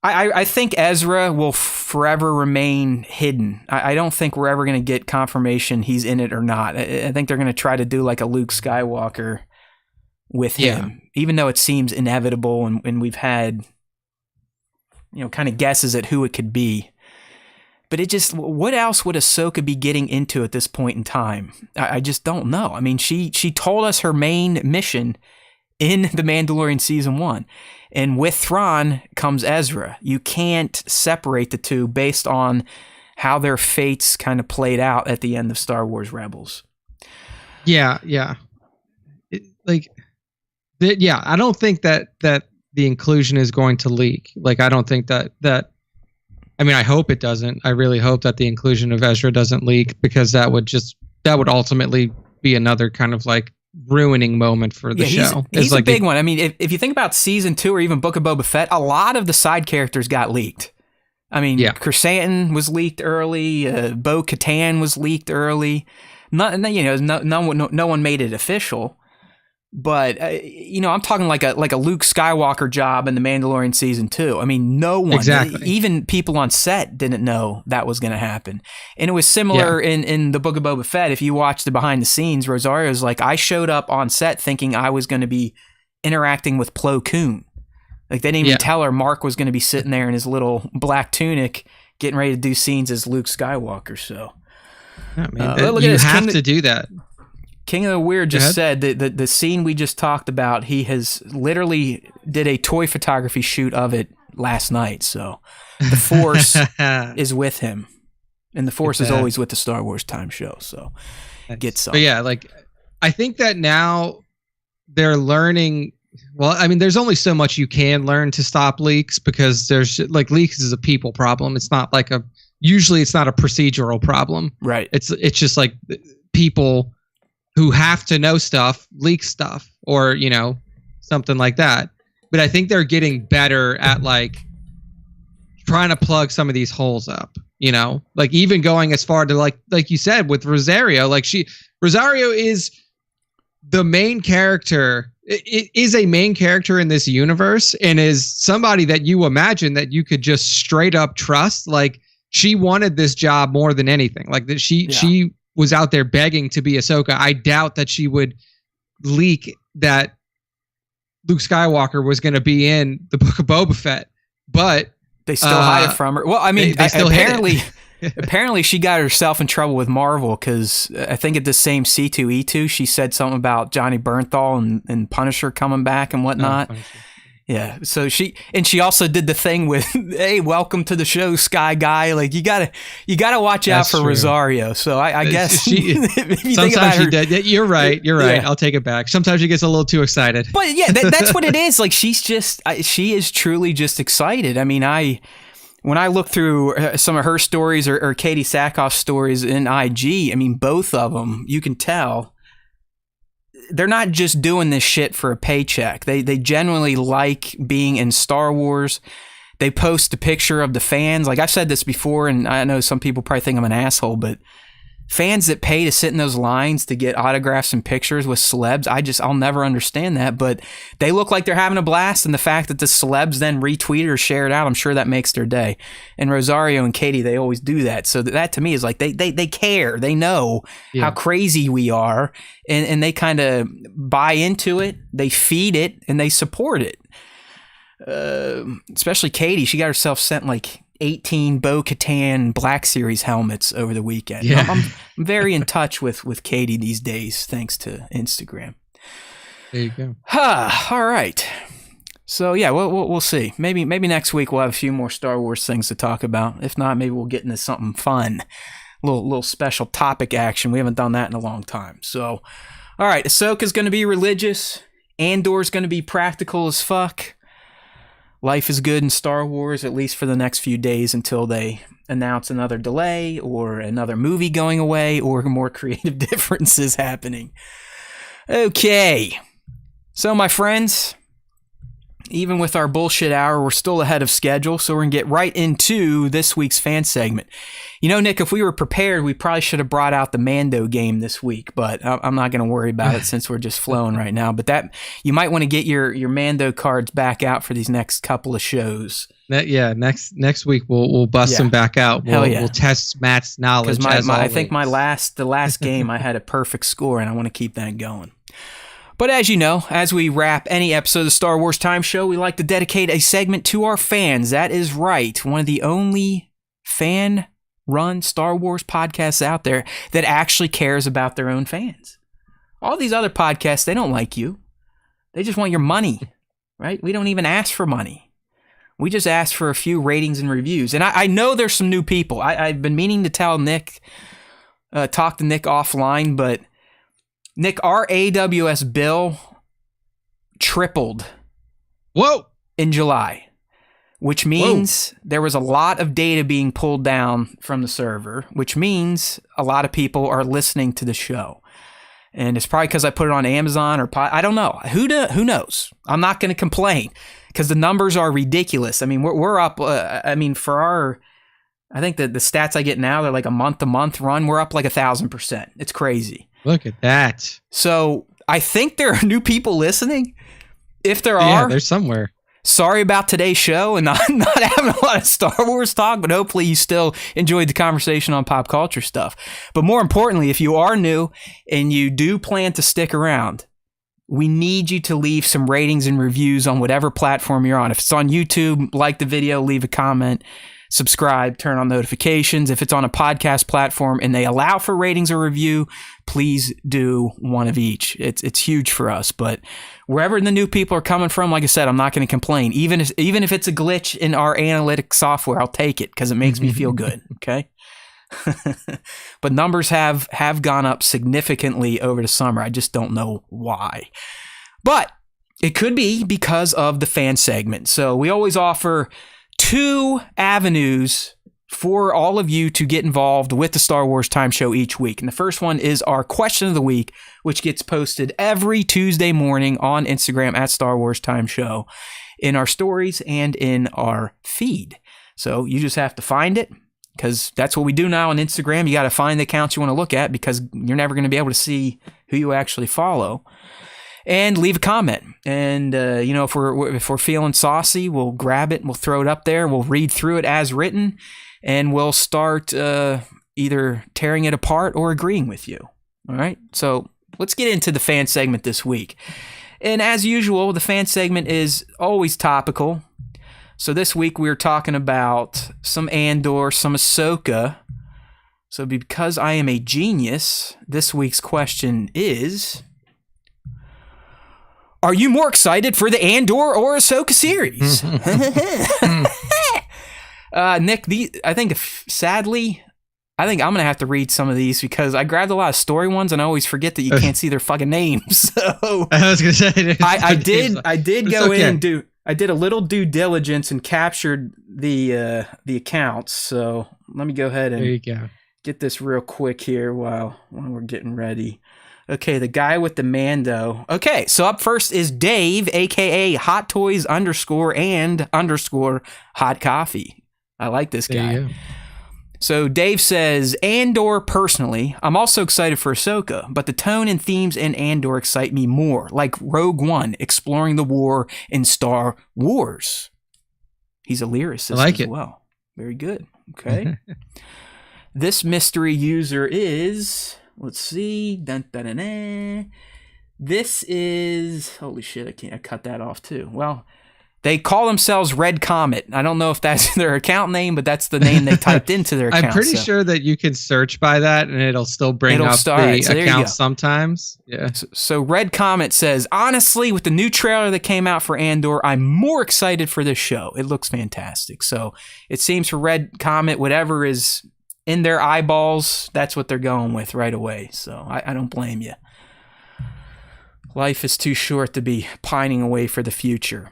I think Ezra will forever remain hidden. I don't think we're ever going to get confirmation he's in it or not. I think they're going to try to do like a Luke Skywalker with him, even though it seems inevitable and we've had kind of guesses at who it could be. But what else would Ahsoka be getting into at this point in time? I just don't know. I mean, she told us her main mission in The Mandalorian Season 1. And with Thrawn comes Ezra. You can't separate the two based on how their fates kind of played out at the end of Star Wars Rebels. Yeah. I don't think that the inclusion is going to leak. Like, I don't think that I mean, I hope it doesn't. I really hope that the inclusion of Ezra doesn't leak, because that would ultimately be another kind of like ruining moment for the show. He's like a big one. I mean, if you think about season 2 or even Book of Boba Fett, a lot of the side characters got leaked. I mean, Chrysanthemum was leaked early. Bo-Katan was leaked early. No one made it official. But I'm talking like a Luke Skywalker job in The Mandalorian Season 2. I mean, no one, even people on set, didn't know that was going to happen. And it was similar in the Book of Boba Fett. If you watch the behind the scenes, Rosario's like, I showed up on set thinking I was going to be interacting with Plo Koon. Like, they didn't even tell her Mark was going to be sitting there in his little black tunic getting ready to do scenes as Luke Skywalker. So you have to do that. King of the Weird Go just ahead. said that the scene we just talked about, he has literally did a toy photography shoot of it last night. So the Force is with him. And the Force is always with the Star Wars Time Show. So get some. But yeah, like, I think that now they're learning. Well, I mean, there's only so much you can learn to stop leaks, because there's like, leaks is a people problem. It's not like usually it's not a procedural problem. Right. It's just like people who have to know stuff leak stuff, or, you know, something like that. But I think they're getting better at like trying to plug some of these holes up, you know, like even going as far to like you said with Rosario, like Rosario is the main character. It is a main character in this universe, and is somebody that you imagine that you could just straight up trust. Like, she wanted this job more than anything. Like, that she was out there begging to be Ahsoka. I doubt that she would leak that Luke Skywalker was going to be in the Book of Boba Fett, but they still hide it from her. Well, I mean, they still apparently she got herself in trouble with Marvel, because I think at the same C2E2, she said something about Johnny Bernthal and Punisher coming back and whatnot. Yeah, so she also did the thing with, "Hey, welcome to the show, Sky Guy." Like, you gotta watch out for Rosario. So I guess sometimes she did. You're right. Yeah. I'll take it back. Sometimes she gets a little too excited. But yeah, that's what it is. Like, she is truly just excited. I mean, when I look through some of her stories or Katie Sackhoff's stories in IG, I mean, both of them, you can tell they're not just doing this shit for a paycheck. They genuinely like being in Star Wars. They post a picture of the fans. Like, I've said this before, and I know some people probably think I'm an asshole, but fans that pay to sit in those lines to get autographs and pictures with celebs, I'll never understand that. But they look like they're having a blast, and the fact that the celebs then retweet it or share it out, I'm sure that makes their day. And Rosario and Katie, they always do that. So that to me is like, they care. They know how crazy we are, and they kind of buy into it. They feed it, and they support it. Especially Katie, she got herself sent like 18 Bo-Katan Black Series helmets over the weekend. Yeah. I'm very in touch with Katie these days, thanks to Instagram. There you go. All right. So yeah, we'll see. Maybe next week we'll have a few more Star Wars things to talk about. If not, maybe we'll get into something fun, little special topic action. We haven't done that in a long time. So, all right, Ahsoka's going to be religious. Andor's going to be practical as fuck. Life is good in Star Wars, at least for the next few days until they announce another delay or another movie going away or more creative differences happening. Okay. So, my friends, even with our bullshit hour, we're still ahead of schedule, so we're going to get right into this week's fan segment. You know, Nick, if we were prepared, we probably should have brought out the Mando game this week, but I'm not going to worry about it since we're just flowing right now. But that you might want to get your Mando cards back out for these next couple of shows. Next week we'll bust them back out. We'll test Matt's knowledge. Because I think the last game I had a perfect score, and I want to keep that going. But as you know, as we wrap any episode of the Star Wars Time Show, we like to dedicate a segment to our fans. That is right. One of the only fan-run Star Wars podcasts out there that actually cares about their own fans. All these other podcasts, they don't like you. They just want your money, right? We don't even ask for money. We just ask for a few ratings and reviews. And I know there's some new people. I've been meaning to tell Nick, talk to Nick offline, but Nick, our AWS bill tripled. Whoa! In July, which means there was a lot of data being pulled down from the server, which means a lot of people are listening to the show. And it's probably because I put it on Amazon or I don't know. Who knows? I'm not going to complain because the numbers are ridiculous. I mean, we're up. For our, I think the stats I get now, they're like a month-to-month run. We're up like 1,000%. It's crazy. Look at that. So I think there are new people listening. If there are, there's somewhere. Sorry about today's show and not having a lot of Star Wars talk, but hopefully you still enjoyed the conversation on pop culture stuff. But more importantly, if you are new and you do plan to stick around, we need you to leave some ratings and reviews on whatever platform you're on. If it's on YouTube, like the video, leave a comment. subscribe, turn on notifications. If it's on a podcast platform and they allow for ratings or review, please do one of each. It's huge for us. But wherever the new people are coming from, like I said, I'm not going to complain. Even if it's a glitch in our analytic software, I'll take it because it makes me feel good. Okay. But numbers have gone up significantly over the summer. I just don't know why. But it could be because of the fan segment. So we always offer 2 avenues for all of you to get involved with the Star Wars Time Show each week. And the first one is our question of the week, which gets posted every Tuesday morning on Instagram at Star Wars Time Show in our stories and in our feed. So you just have to find it, because that's what we do now on Instagram. You got to find the accounts you want to look at, because you're never going to be able to see who you actually follow. And leave a comment. And, if we're feeling saucy, we'll grab it and we'll throw it up there. We'll read through it as written, and we'll start either tearing it apart or agreeing with you. All right? So let's get into the fan segment this week. And as usual, the fan segment is always topical. So this week we were talking about some Andor, some Ahsoka. So because I am a genius, this week's question is, are you more excited for the Andor or Ahsoka series? Nick, I think I'm going to have to read some of these because I grabbed a lot of story ones and I always forget that you can't see their fucking names. So I was going to say, I did go in and I did a little due diligence and captured the accounts. So let me go ahead and get this real quick here while we're getting ready. Okay, the guy with the Mando. Okay, so up first is Dave, a.k.a. Hot Toys _ Hot Coffee. I like this guy. So Dave says, Andor personally, I'm also excited for Ahsoka, but the tone and themes in Andor excite me more, like Rogue One, exploring the war in Star Wars. He's a lyricist as well. Very good. Okay. This mystery user is, let's see. This is, holy shit, I cut that off too. Well, they call themselves Red Comet. I don't know if that's their account name, but that's the name they typed into their account. I'm pretty sure that you can search by that and it'll still bring up the account sometimes. Yeah. So Red Comet says, honestly, with the new trailer that came out for Andor, I'm more excited for this show. It looks fantastic. So it seems for Red Comet, whatever is in their eyeballs, that's what they're going with right away. So I don't blame you. Life is too short to be pining away for the future.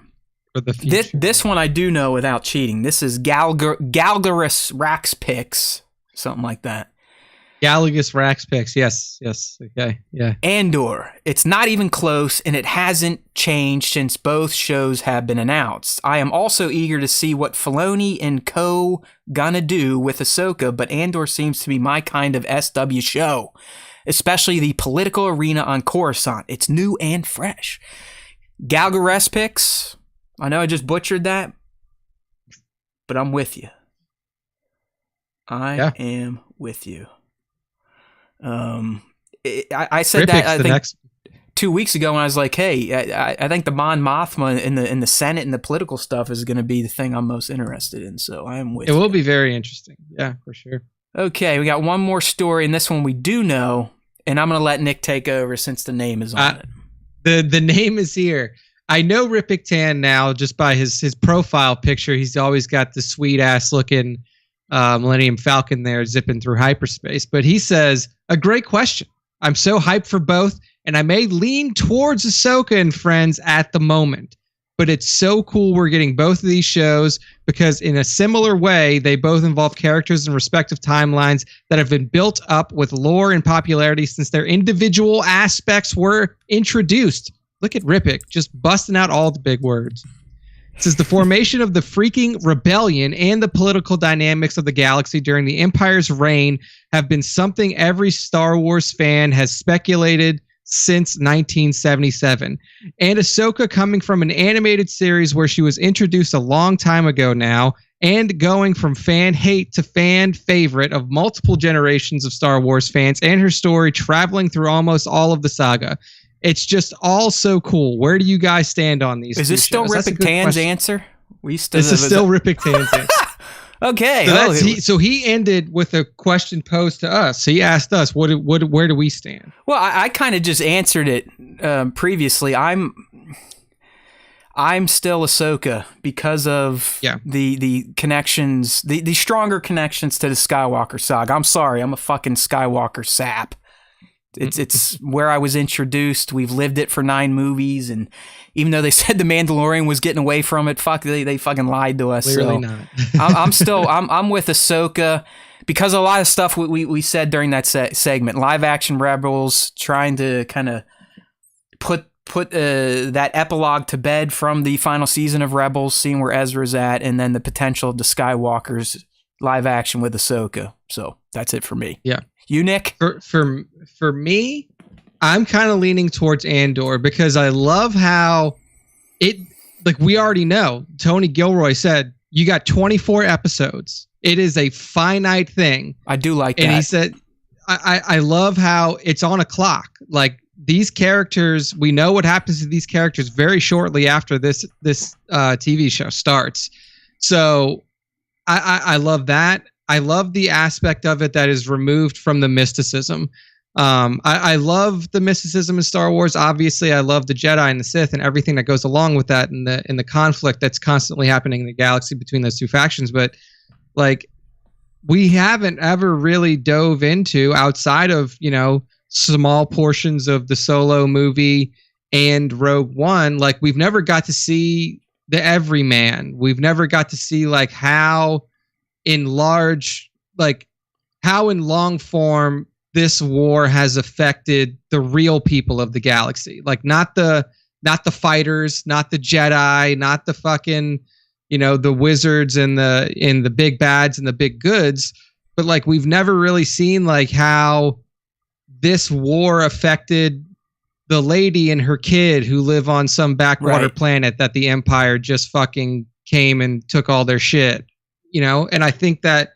This one I do know without cheating. This is Galgarus Raxpix, something like that. Galgarus Raxpix, yes, okay, yeah. Andor, it's not even close, and it hasn't changed since both shows have been announced. I am also eager to see what Filoni and co. gonna do with Ahsoka, but Andor seems to be my kind of SW show, especially the political arena on Coruscant. It's new and fresh. Galgarus Raxpix, I know I just butchered that, but I'm with you. I am with you. I said that I think 2 weeks ago when I was like, hey, I think the Mon Mothma in the Senate and the political stuff is going to be the thing I'm most interested in. So I am with you. It will be very interesting. Yeah, for sure. Okay, we got one more story, and this one we do know, and I'm going to let Nick take over since the name is on it. The name is here. I know Ripik Tan now just by his profile picture. He's always got the sweet ass looking Millennium Falcon there zipping through hyperspace. But he says, a great question. I'm so hyped for both, and I may lean towards Ahsoka and Friends at the moment. But it's so cool we're getting both of these shows because in a similar way, they both involve characters in respective timelines that have been built up with lore and popularity since their individual aspects were introduced. Look at Ripik just busting out all the big words. It says the formation of the freaking rebellion and the political dynamics of the galaxy during the Empire's reign have been something every Star Wars fan has speculated since 1977. And Ahsoka coming from an animated series where she was introduced a long time ago now and going from fan hate to fan favorite of multiple generations of Star Wars fans and her story traveling through almost all of the saga. It's just all so cool. Where do you guys stand on these? Is this still Ripik Tan's answer? This is still Ripik Tan's answer. Okay. So he ended with a question posed to us. So he asked us, where do we stand? Well, I kind of just answered it previously. I'm still Ahsoka because of the connections, the stronger connections to the Skywalker saga. I'm sorry, I'm a fucking Skywalker sap. It's where I was introduced. We've lived it for 9 movies, and even though they said the Mandalorian was getting away from it, they fucking lied to us. Clearly so not. I'm with Ahsoka because a lot of stuff we said during that segment, live action Rebels, trying to kind of put that epilogue to bed from the final season of Rebels, seeing where Ezra's at, and then the potential of the Skywalkers live action with Ahsoka. So that's it for me. Yeah. You, Nick? For me, I'm kind of leaning towards Andor because I love how it, like we already know, Tony Gilroy said, you got 24 episodes. It is a finite thing. I do like that. And he said, I love how it's on a clock. Like these characters, we know what happens to these characters very shortly after this TV show starts. So I love that. I love the aspect of it that is removed from the mysticism. I love the mysticism in Star Wars. Obviously, I love the Jedi and the Sith and everything that goes along with that, and the conflict that's constantly happening in the galaxy between those two factions. But like, we haven't ever really dove into, outside of small portions of the Solo movie and Rogue One. Like, we've never got to see the everyman. We've never got to see like how in long form this war has affected the real people of the galaxy. Like not the fighters, not the Jedi, not the fucking, the wizards and the big bads and the big goods. But like, we've never really seen like how this war affected the lady and her kid who live on some backwater planet that the Empire just fucking came and took all their shit. And I think that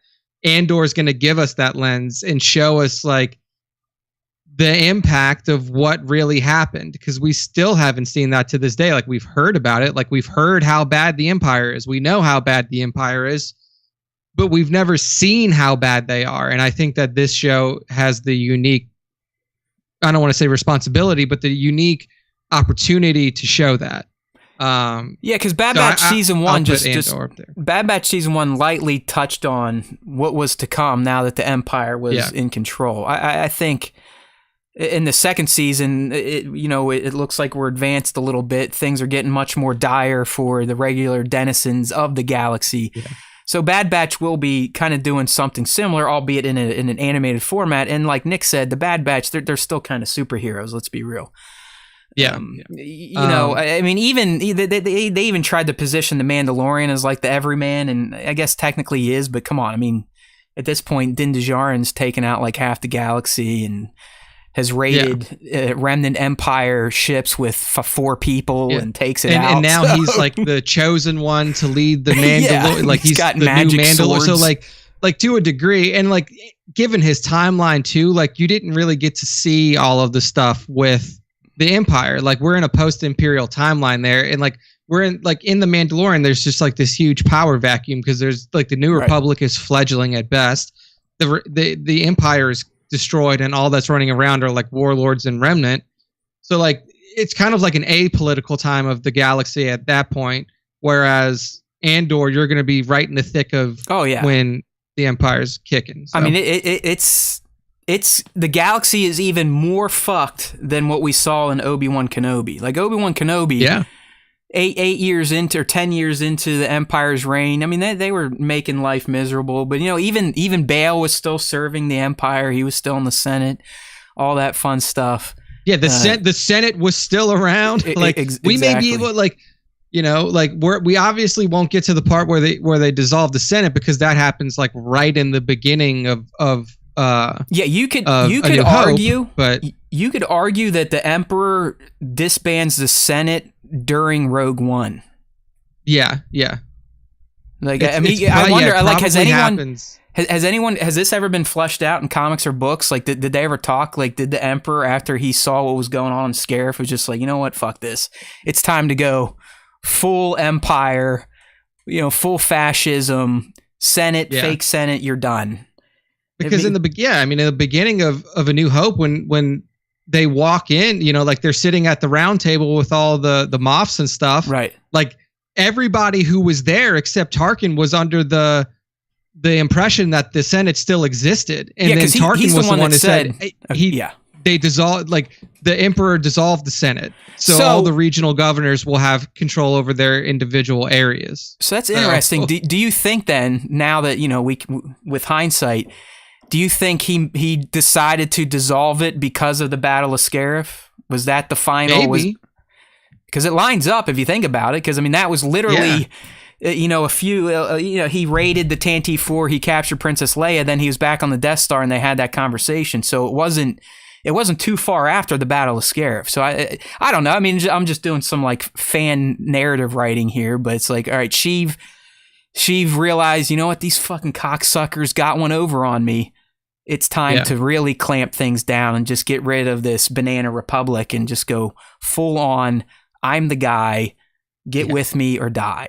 Andor is going to give us that lens and show us like the impact of what really happened, because we still haven't seen that to this day. Like, we've heard about it. Like, we've heard how bad the Empire is. We know how bad the Empire is, but we've never seen how bad they are. And I think that this show has the unique, I don't want to say responsibility, but the unique opportunity to show that. Because Bad Batch season 1 Bad Batch season 1 lightly touched on what was to come now that the Empire was in control. I think in the second season, it looks like we're advanced a little bit. Things are getting much more dire for the regular denizens of the galaxy. Yeah. So Bad Batch will be kind of doing something similar, albeit in an animated format. And like Nick said, the Bad Batch, they're still kind of superheroes. Let's be real. Yeah. I mean, even they even tried to position the Mandalorian as like the everyman, and I guess technically he is, but come on. I mean, at this point, Din Djarin's taken out like half the galaxy and has raided remnant Empire ships with 4 people and takes it out. And now he's like the chosen one to lead the Mandalorian. Like he's got the magic new Mandalorian. swords. So like to a degree, and like given his timeline too, like you didn't really get to see all of the stuff with the Empire. Like, we're in a post-Imperial timeline there, and like we're in the Mandalorian, there's just like this huge power vacuum because there's like the New Republic is fledgling at best. The Empire is destroyed, and all that's running around are like warlords and remnant. So like, it's kind of like an apolitical time of the galaxy at that point. Whereas Andor, you're going to be right in the thick of when the Empire's kicking. So. I mean, it's the galaxy is even more fucked than what we saw in Obi-Wan Kenobi. Like Obi-Wan Kenobi, 8 years into or 10 years into the Empire's reign. I mean, they were making life miserable. But even Bail was still serving the Empire. He was still in the Senate. All that fun stuff. Yeah, the Senate was still around. We may be able we obviously won't get to the part where they dissolve the Senate, because that happens like right in the beginning of. You could argue that the Emperor disbands the Senate during Rogue One. Yeah. Like, I wonder. Has this ever been fleshed out in comics or books? Like, did they ever talk? Like, did the Emperor, after he saw what was going on in Scarif, was just like, you know what, fuck this, it's time to go full Empire, full fascism. Senate, fake Senate, you're done. Because in the beginning of A New Hope, when they walk in, like they're sitting at the round table with all the Moffs and stuff. Right. Like everybody who was there except Tarkin was under the impression that the Senate still existed. And then Tarkin was the one that said they dissolved, like the Emperor dissolved the Senate. So all the regional governors will have control over their individual areas. So that's interesting. Do you think then, now that, with hindsight, do you think he decided to dissolve it because of the Battle of Scarif? Was that the final? Maybe. Because it lines up if you think about it. Because, that was literally, he raided the Tantive 4, he captured Princess Leia, then he was back on the Death Star and they had that conversation. So it wasn't too far after the Battle of Scarif. So I don't know. I mean, I'm just doing some like fan narrative writing here, but it's like, all right, Sheev realized, you know what, these fucking cocksuckers got one over on me. It's time to really clamp things down and just get rid of this banana republic and just go full on, I'm the guy, get with me or die.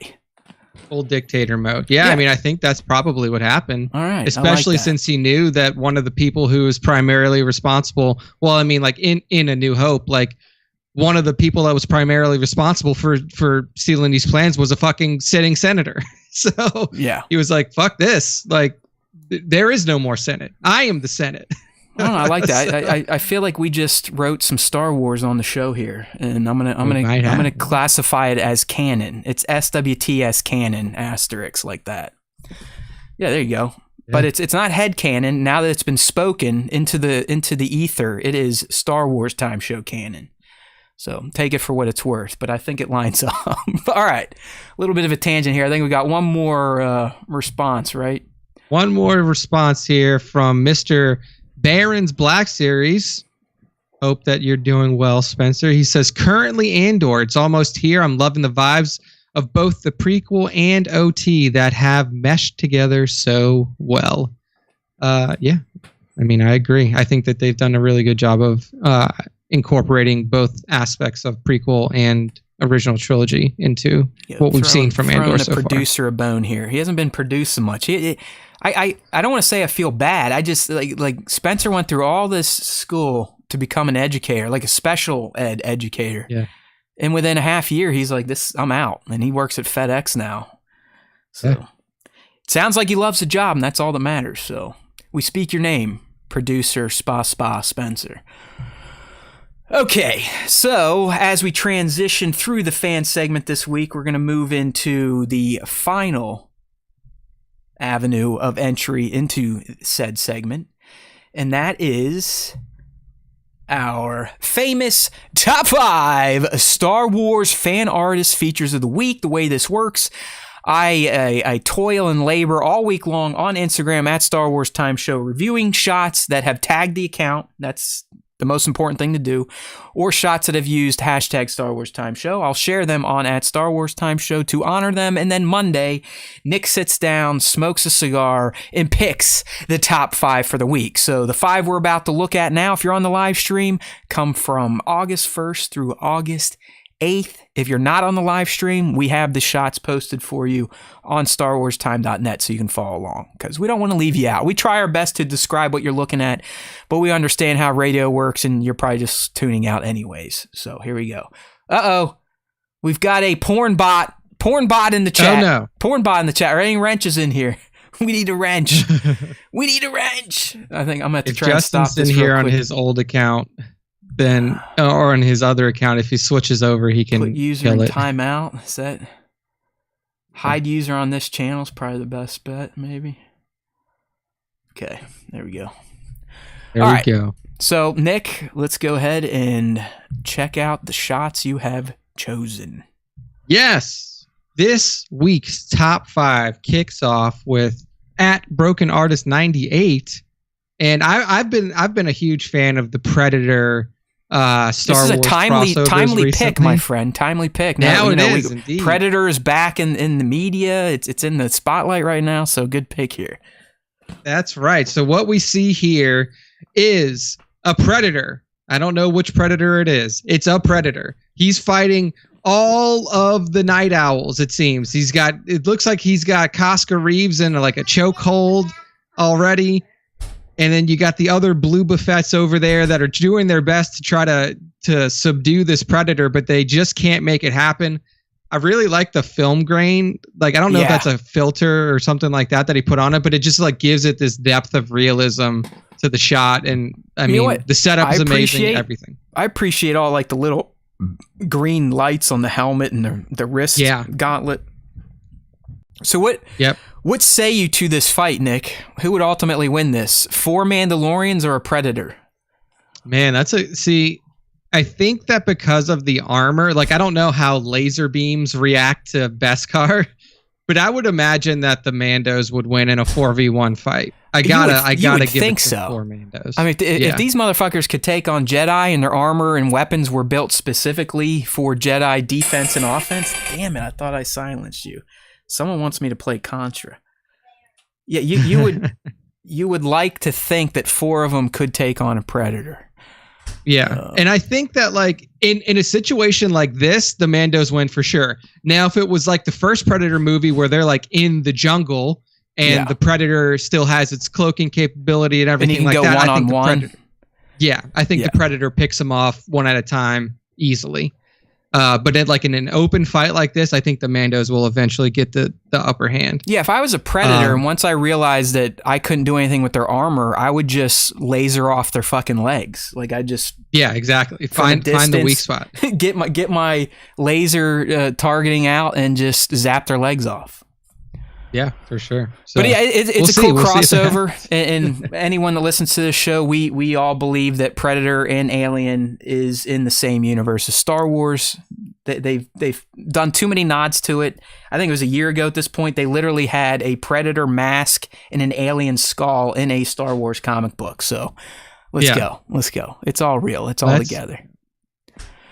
Full dictator mode. Yeah, I mean, I think that's probably what happened. All right. Especially since he knew that one of the people who was primarily responsible, well, I mean, like in A New Hope, like one of the people that was primarily responsible for stealing these plans was a fucking sitting senator. So he was like, fuck this. Like, there is no more Senate. I am the Senate. I don't know. I like that. I feel like we just wrote some Star Wars on the show here, and I'm gonna classify it as canon. It's SWTS canon * like that. Yeah, there you go. Yeah. But it's not head canon now that it's been spoken into the ether. It is Star Wars Time Show canon. So take it for what it's worth. But I think it lines up. All right, a little bit of a tangent here. I think we got one more response, right? One more response here from Mr. Baron's Black Series. Hope that you're doing well, Spencer. He says, currently Andor. It's almost here. I'm loving the vibes of both the prequel and OT that have meshed together so well. Yeah, I mean, I agree. I think that they've done a really good job of incorporating both aspects of prequel and original trilogy into what we've seen from Andor so far. Producer a bone here. He hasn't been producing much. I don't want to say I feel bad. I just like Spencer went through all this school to become an educator, like a special ed educator. Yeah. And within a half year, he's like, I'm out. And he works at FedEx now. So it sounds like he loves the job, and that's all that matters. So we speak your name, producer Spa Spencer. Okay, so as we transition through the fan segment this week, we're going to move into the final avenue of entry into said segment, and that is our famous top 5 Star Wars fan artist features of the week. The way this works, I toil and labor all week long on Instagram at Star Wars Time Show, reviewing shots that have tagged the account. That's the most important thing to do, or shots that have used hashtag Star Wars Time Show. I'll share them on at Star Wars Time Show to honor them. And then Monday, Nick sits down, smokes a cigar, and picks the top 5 for the week. So the 5 we're about to look at now, if you're on the live stream, come from August 1st through August 8th. If you're not on the live stream, we have the shots posted for you on StarWarsTime.net so you can follow along, because we don't want to leave you out. We try our best to describe what you're looking at, but we understand how radio works, and you're probably just tuning out anyways. So here we go. Uh-oh. We've got a porn bot in the chat. Oh, no. Porn bot in the chat. Are any wrenches in here? We need a wrench. We need a wrench. I think I'm going to have to try and stop this in here on his old account. Then, or on his other account, if he switches over, he can put user kill in it. Timeout. Is that hide user on this channel is probably the best bet, maybe. Okay, there we go. There we go. So, Nick, let's go ahead and check out the shots you have chosen. Yes, this week's top 5 kicks off with at Broken Artist 98, and I've been a huge fan of the Predator. Star Wars. This is a timely pick, my friend. Timely pick. Now it is indeed. Predator is back in the media. It's in the spotlight right now. So good pick here. That's right. So what we see here is a Predator. I don't know which Predator it is. It's a Predator. He's fighting all of the night owls, it seems. It looks like he's got Casca Reeves in like a chokehold already. And then you got the other blue buffets over there that are doing their best to try to subdue this predator, but they just can't make it happen. I really like the film grain. Like, I don't know if that's a filter or something like that he put on it, but it just like gives it this depth of realism to the shot. And I mean, the setup is amazing. Everything. I appreciate all like the little green lights on the helmet and the wrist gauntlet. So what say you to this fight, Nick? Who would ultimately win this? 4 Mandalorians or a Predator? Man, I think that because of the armor, like I don't know how laser beams react to Beskar, but I would imagine that the Mandos would win in a 4v1 fight. I gotta give it to 4 Mandos. I mean, if these motherfuckers could take on Jedi and their armor and weapons were built specifically for Jedi defense and offense, damn it, I thought I silenced you. Someone wants me to play Contra. Yeah, you would like to think that 4 of them could take on a Predator. Yeah, and I think that like in a situation like this, the Mandos win for sure. Now, if it was like the first Predator movie where they're like in the jungle and the Predator still has its cloaking capability and everything like that, I think the Predator. Yeah, I think the Predator picks them off one at a time easily. But in an open fight like this, I think the Mandos will eventually get the upper hand. Yeah, if I was a Predator and once I realized that I couldn't do anything with their armor, I would just laser off their fucking legs. Like I just exactly find the weak spot. get my laser targeting out and just zap their legs off. Yeah, for sure. So, but yeah, it's a cool crossover. And anyone that listens to this show, we all believe that Predator and Alien is in the same universe as Star Wars. They've done too many nods to it. I think it was a year ago at this point, they literally had a Predator mask and an alien skull in a Star Wars comic book. So let's go. Let's go. It's all real. It's all together.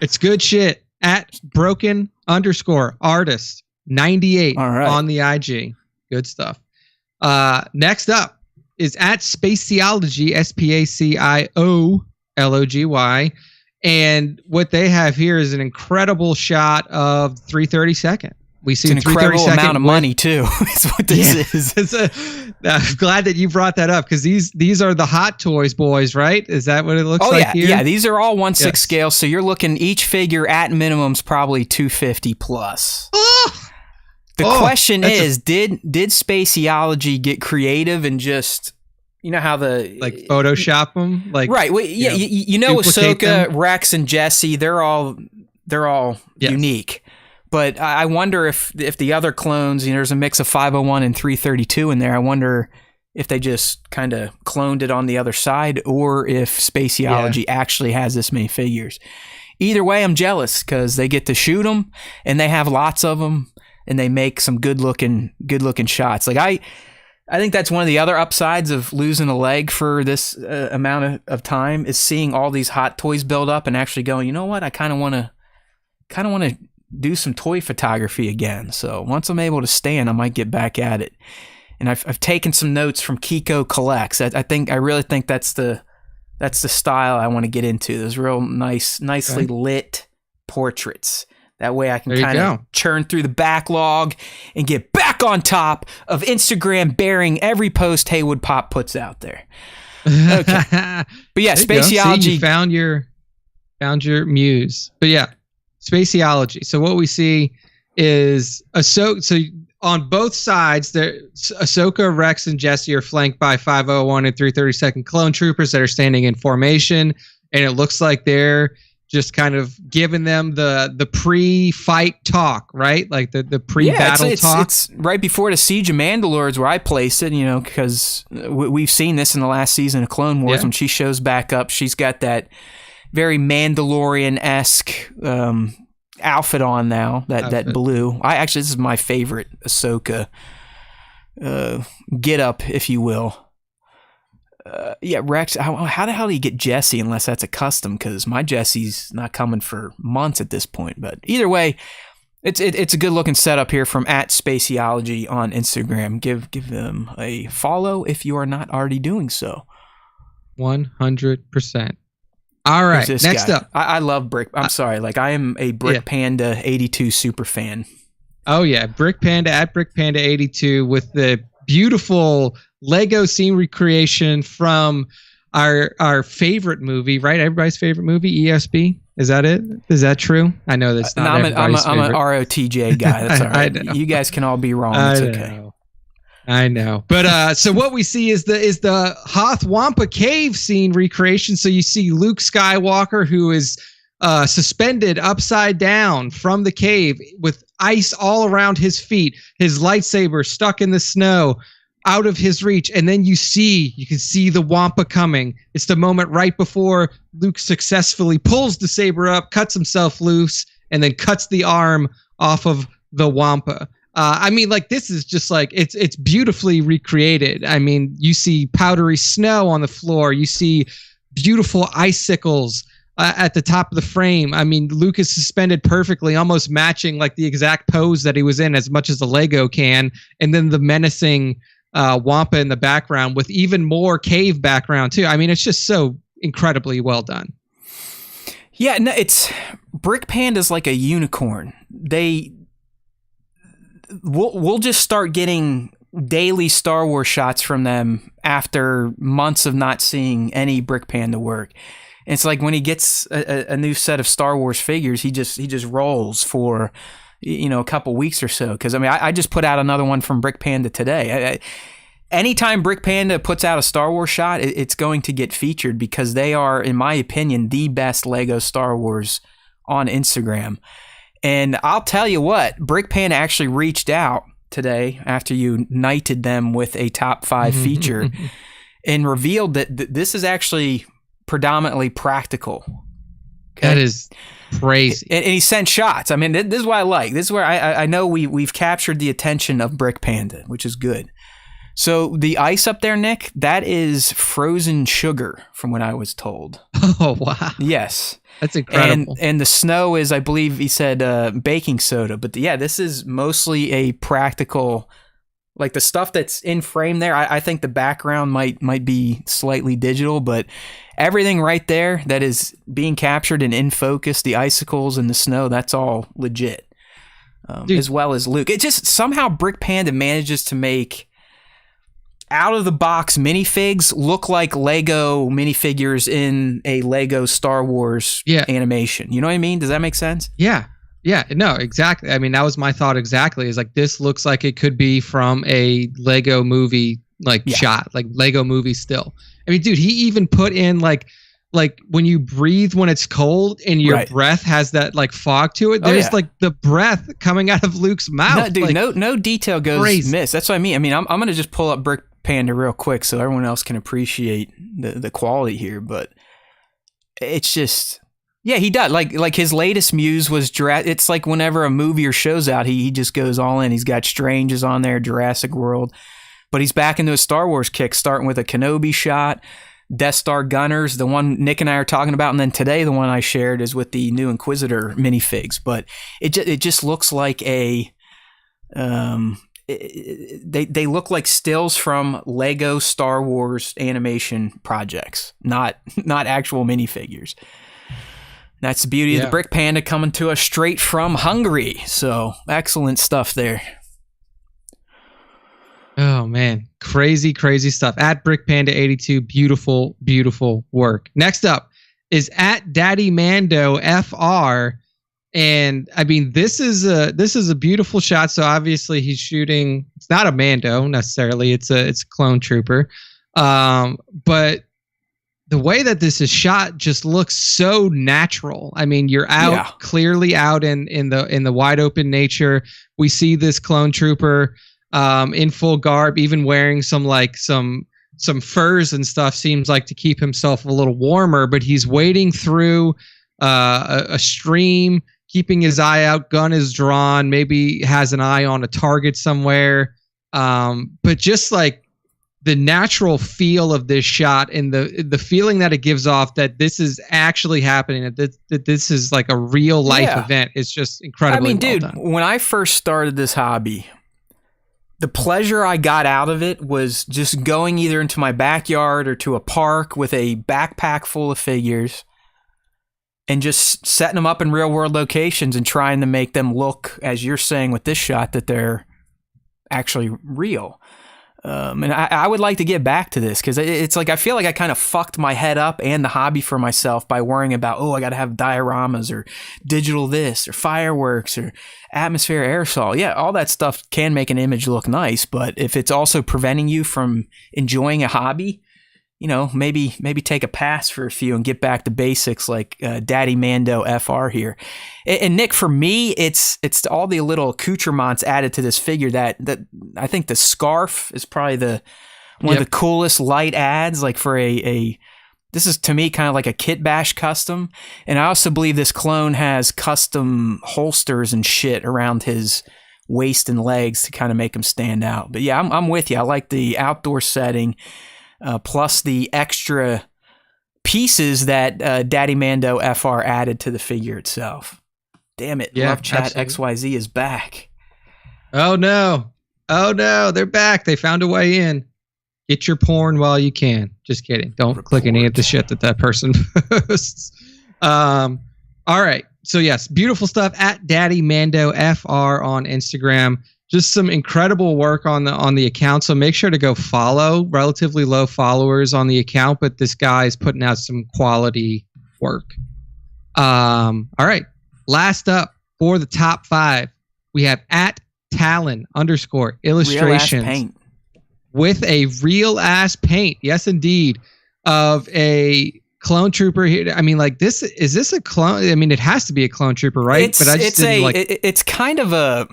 It's good shit. At @broken_artist 98 on the IG. Good stuff. Next up is at Spaciology, SPACIOLOGY. And what they have here is an incredible shot of 332nd. We see it's an incredible amount of money too. Is what this is. I'm glad that you brought that up because these are the Hot Toys boys, right? Is that what it looks like here? Yeah, these are all 1/6 scale. So you're looking each figure at minimum's probably 250 plus. The question is, did Spaciology get creative and just, you know how Photoshop them? Like, right. Well, yeah, you know Ahsoka, Rex, and Jesse, they're all unique. But I wonder if the other clones, there's a mix of 501 and 332 in there. I wonder if they just kind of cloned it on the other side or if Spaciology actually has this many figures. Either way, I'm jealous because they get to shoot them and they have lots of them. And they make some good looking shots. Like I think that's one of the other upsides of losing a leg for this amount of time is seeing all these Hot Toys build up and actually going, you know what? I kind of want to do some toy photography again. So once I'm able to stand, I might get back at it. And I've taken some notes from Kiko Collects. I really think that's the style I want to get into. Those real nicely lit portraits. That way I can kind of churn through the backlog and get back on top of Instagram bearing every post Haywood Pop puts out there. Okay. But yeah, Spaciology. See, you found your muse. But yeah, Spaciology. So what we see is Ahsoka. So on both sides, Ahsoka, Rex, and Jesse are flanked by 501 and 332nd clone troopers that are standing in formation. And it looks like they're just kind of giving them the pre-fight talk, right? Like the pre-battle talk. It's right before the Siege of Mandalore is where I place it, because we've seen this in the last season of Clone Wars. When she shows back up, she's got that very Mandalorian-esque outfit on now, that blue. This is my favorite Ahsoka get-up, if you will. Rex, how the hell do you get Jesse unless that's a custom? Because my Jesse's not coming for months at this point. But either way, it's a good looking setup here from @Spaciology on Instagram. Give them a follow if you are not already doing so. 100%. All Who's right, this next guy? up. I love Brick. I'm sorry, like I am a Brick Yeah. Panda 82 super fan. Oh yeah, Brick Panda at Brick Panda 82 with the beautiful Lego scene recreation from our favorite movie, right? Everybody's favorite movie, ESB. Is that it? Is that true? I know that's not everybody's I'm favorite. an ROTJ guy. That's all right. I know. You guys can all be wrong. It's okay. I know. But so what we see is the Hoth Wampa cave scene recreation. So you see Luke Skywalker, who is suspended upside down from the cave with ice all around his feet, his lightsaber stuck in the snow, out of his reach. And then you can see the Wampa coming. It's the moment right before Luke successfully pulls the saber up, cuts himself loose, and then cuts the arm off of the Wampa. I mean, like, this is just like, it's beautifully recreated. I mean, you see powdery snow on the floor. You see beautiful icicles at the top of the frame. I mean, Luke is suspended perfectly, almost matching like the exact pose that he was in as much as the Lego can. And then the menacing Wampa in the background with even more cave background too. I mean, it's just so incredibly well done. Yeah, no, it's Brick Panda's like a unicorn. We'll just start getting daily Star Wars shots from them after months of not seeing any Brick Panda work. And it's like when he gets a new set of Star Wars figures, he just rolls for a couple weeks or so. Because I mean, I just put out another one from Brick Panda today. Anytime Brick Panda puts out a Star Wars shot, it's going to get featured because they are, in my opinion, the best Lego Star Wars on Instagram. And I'll tell you what, Brick Panda actually reached out today after you knighted them with a top 5 feature and revealed that this is actually predominantly practical. Okay? That is crazy. And he sent shots. I mean, this is what I like. This is where I know we've captured the attention of Brick Panda, which is good. So the ice up there, Nick, that is frozen sugar from what I was told. Oh, wow. Yes. That's incredible. And the snow is, I believe he said, baking soda. But this is mostly a practical, like the stuff that's in frame there. I think the background might be slightly digital, but everything right there that is being captured and in focus, the icicles and the snow, that's all legit. As well as Luke. It just somehow Brick Panda manages to make out-of-the-box minifigs look like Lego minifigures in a Lego Star Wars animation. You know what I mean? Does that make sense? Yeah. Yeah, no, exactly. I mean, that was my thought exactly. Is like, this looks like it could be from a Lego movie shot, like Lego movie still. I mean, dude, he even put in like when you breathe when it's cold and your breath has that like fog to it, there's like the breath coming out of Luke's mouth. No, dude, like, no detail goes missed. That's what I mean. I mean, I'm going to just pull up Brick Panda real quick so everyone else can appreciate the quality here, but it's just, he does. Like his latest muse was it's like whenever a movie or show's out, he just goes all in. He's got Strange's on there, Jurassic World, but he's back into a Star Wars kick, starting with a Kenobi shot, Death Star Gunners, the one Nick and I are talking about, and then today the one I shared is with the new Inquisitor minifigs. But it just looks like a they look like stills from Lego Star Wars animation projects, not actual minifigures. That's the beauty of the Brick Panda coming to us straight from Hungary. So excellent stuff there. Oh man, crazy stuff. At Brick Panda 82, beautiful work. Next up is at Daddy Mando FR, and I mean this is a beautiful shot. So obviously he's shooting. It's not a Mando necessarily. It's a clone trooper, but the way that this is shot just looks so natural. I mean, you're out clearly out in the wide open nature. We see this clone trooper in full garb, even wearing some furs and stuff, seems like to keep himself a little warmer, but he's wading through a stream, keeping his eye out, gun is drawn, maybe has an eye on a target somewhere. But just like the natural feel of this shot and the feeling that it gives off that this is actually happening, that this is like a real life event, is just incredibly well done. When I first started this hobby, the pleasure I got out of it was just going either into my backyard or to a park with a backpack full of figures, and just setting them up in real world locations and trying to make them look, as you're saying with this shot, that they're actually real. And I would like to get back to this, because it's like I feel like I kind of fucked my head up and the hobby for myself by worrying about, I got to have dioramas or digital this or fireworks or atmosphere aerosol. Yeah, all that stuff can make an image look nice, but if it's also preventing you from enjoying a hobby, maybe take a pass for a few and get back to basics, like Daddy Mando FR here. And Nick, for me, it's all the little accoutrements added to this figure that I think the scarf is probably one of the coolest light adds, like for this is to me kind of like a kit bash custom. And I also believe this clone has custom holsters and shit around his waist and legs to kind of make him stand out. But yeah, I'm with you. I like the outdoor setting. Plus the extra pieces that Daddy Mando FR added to the figure itself. Damn it. Yeah, Love Chat absolutely. XYZ is back. Oh no, they're back. They found a way in. Get your porn while you can. Just kidding. Don't click any of the shit that person posts. All right. So yes, beautiful stuff at Daddy Mando FR on Instagram. Just some incredible work on the account. So make sure to go follow. Relatively low followers on the account, but this guy is putting out some quality work. All right. Last up for the top 5, we have at Talon _ illustrations paint. with a real ass paint. Yes, indeed. Of a clone trooper here. I mean, like is this a clone? I mean, it has to be a clone trooper, right? It's kind of a.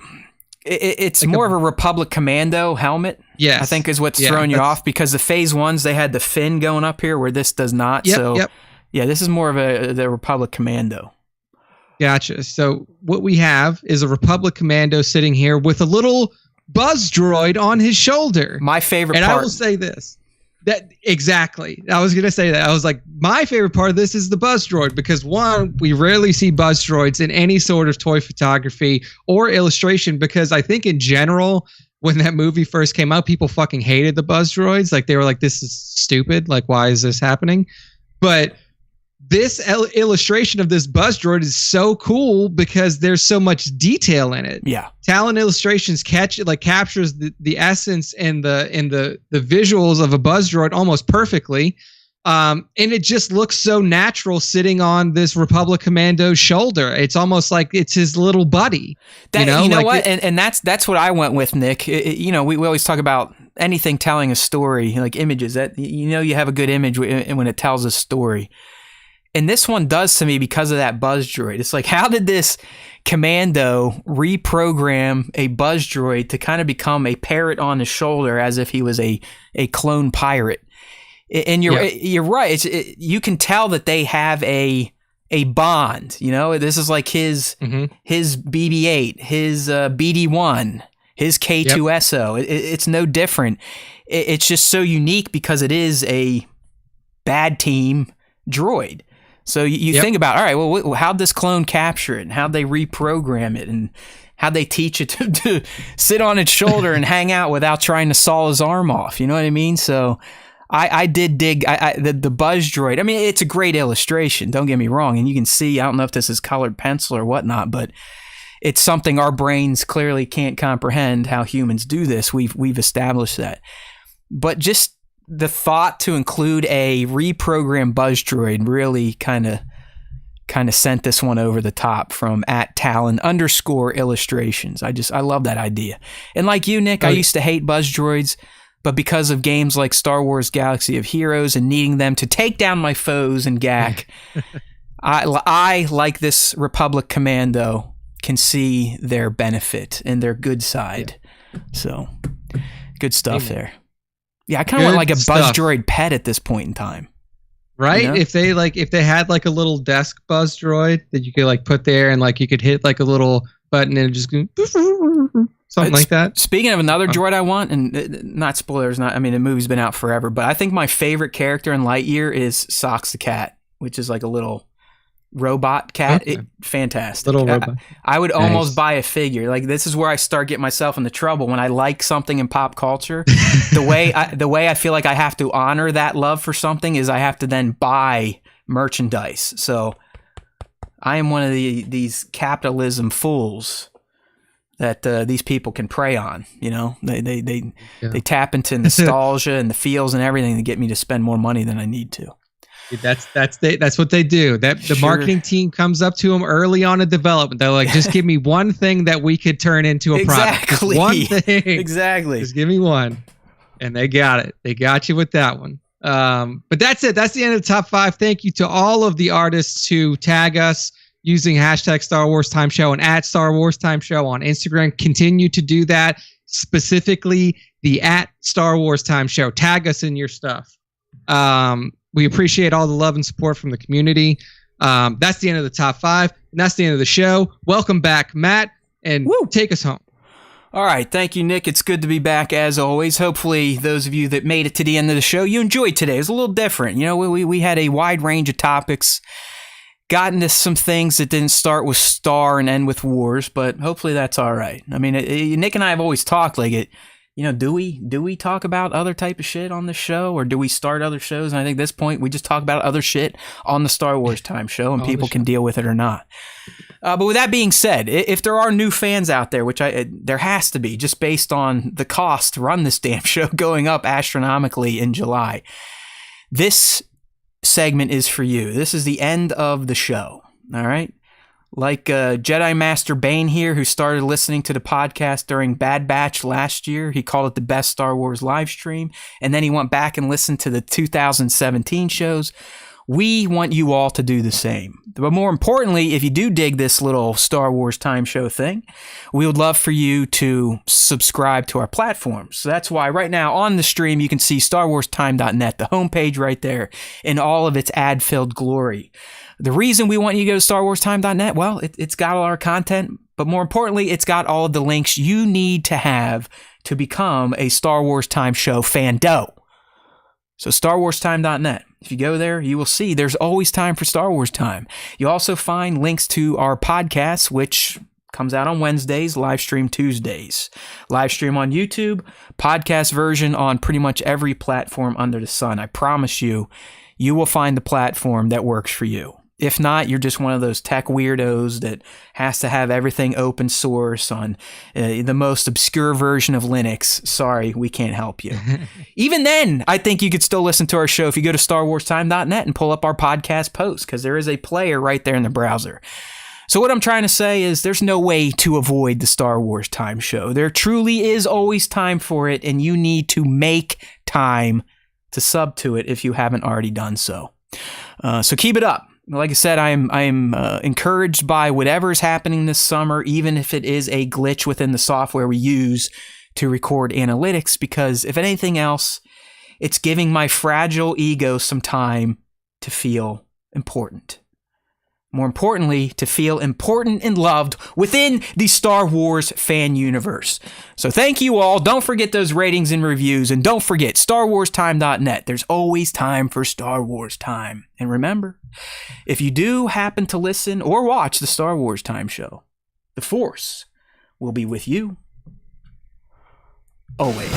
It's like more of a Republic Commando helmet. Yes. I think is what's throwing you off, because the Phase 1s, they had the fin going up here where this does not. Yeah, this is more of the Republic Commando. Gotcha. So what we have is a Republic Commando sitting here with a little buzz droid on his shoulder. My favorite part. And I will say this. Exactly. I was going to say that. I was like, my favorite part of this is the buzz droid, because one, we rarely see buzz droids in any sort of toy photography or illustration, because I think in general, when that movie first came out, people fucking hated the buzz droids. Like they were like, this is stupid. Like, why is this happening? But this illustration of this buzz droid is so cool because there's so much detail in it. Yeah. Talon Illustrations captures the essence and the visuals of a buzz droid almost perfectly. And it just looks so natural sitting on this Republic Commando's shoulder. It's almost like it's his little buddy. And that's what I went with, Nick. We always talk about anything telling a story, like images, that you have a good image when it tells a story. And this one does to me because of that buzz droid. It's like, how did this commando reprogram a buzz droid to kind of become a parrot on his shoulder as if he was a clone pirate? And you're right. You can tell that they have a bond. This is like his BB-8, his BD-1, his K-2S0. It's no different. It's just so unique because it is a bad team droid. So you think about, all right, well, how'd this clone capture it, and how'd they reprogram it, and how'd they teach it to sit on its shoulder and hang out without trying to saw his arm off? You know what I mean? So I did dig the buzz droid. I mean, it's a great illustration, don't get me wrong. And you can see, I don't know if this is colored pencil or whatnot, but it's something our brains clearly can't comprehend how humans do this. We've established that. But just the thought to include a reprogrammed buzz droid really kind of sent this one over the top from at Talon _ illustrations. I love that idea. And like you, Nick, I used to hate buzz droids, but because of games like Star Wars Galaxy of Heroes and needing them to take down my foes and gack, I like this Republic Commando can see their benefit and their good side. So good stuff there. Yeah, I kind of want like a buzz droid pet at this point in time. Right? If they had like a little desk buzz droid that you could like put there, and like you could hit like a little button and it just go something like that. Speaking of another droid I want, and not spoilers, the movie's been out forever, but I think my favorite character in Lightyear is Socks the cat, which is like a little robot cat. Okay. Fantastic. Little robot. I would almost buy a figure. Like, this is where I start getting myself into trouble when I like something in pop culture. The way I feel like I have to honor that love for something is I have to then buy merchandise. So I am one of these capitalism fools that these people can prey on. You know, they tap into nostalgia and the feels and everything to get me to spend more money than I need to. That's what they do. The marketing team comes up to them early on in development. They're like, just give me one thing that we could turn into a product. Just one thing. Exactly. Just give me one. And they got it. They got you with that one. But that's it. That's the end of the top 5. Thank you to all of the artists who tag us using hashtag Star Wars Time Show and at Star Wars Time Show on Instagram. Continue to do that. Specifically, the at Star Wars Time Show. Tag us in your stuff. We appreciate all the love and support from the community. That's the end of the top 5. And that's the end of the show. Welcome back, Matt, and take us home. All right. Thank you, Nick. It's good to be back as always. Hopefully, those of you that made it to the end of the show, you enjoyed today. It was a little different. You know, we had a wide range of topics. Got into some things that didn't start with Star and end with Wars, but hopefully that's all right. I mean, Nick and I have always talked like it. You know, do we talk about other type of shit on the show, or do we start other shows? And I think at this point we just talk about other shit on the Star Wars Time Show, and people can deal with it or not. But with that being said, if there are new fans out there, which there has to be, just based on the cost to run this damn show going up astronomically in July, this segment is for you. This is the end of the show. All right. Like Jedi Master Bane here, who started listening to the podcast during Bad Batch last year. He called it the best Star Wars live stream. And then he went back and listened to the 2017 shows. We want you all to do the same. But more importantly, if you do dig this little Star Wars Time Show thing, we would love for you to subscribe to our platforms. So that's why right now on the stream, you can see StarWarsTime.net, the homepage right there, in all of its ad-filled glory. The reason we want you to go to StarWarsTime.net, well, it's got all our content, but more importantly, it's got all of the links you need to have to become a Star Wars Time Show fando. So StarWarsTime.net. If you go there, you will see there's always time for Star Wars Time. You also find links to our podcasts, which comes out on Wednesdays, live stream Tuesdays. Live stream on YouTube, podcast version on pretty much every platform under the sun. I promise you, you will find the platform that works for you. If not, you're just one of those tech weirdos that has to have everything open source on the most obscure version of Linux. Sorry, we can't help you. Even then, I think you could still listen to our show if you go to StarWarsTime.net and pull up our podcast post, because there is a player right there in the browser. So what I'm trying to say is there's no way to avoid the Star Wars Time Show. There truly is always time for it, and you need to make time to sub to it if you haven't already done so. So keep it up. Like I said, I'm encouraged by whatever is happening this summer, even if it is a glitch within the software we use to record analytics, because if anything else, it's giving my fragile ego some time to feel important. More importantly, to feel important and loved within the Star Wars fan universe. So thank you all. Don't forget those ratings and reviews. And don't forget, StarWarsTime.net. There's always time for Star Wars Time. And remember, if you do happen to listen or watch the Star Wars Time Show, the Force will be with you always.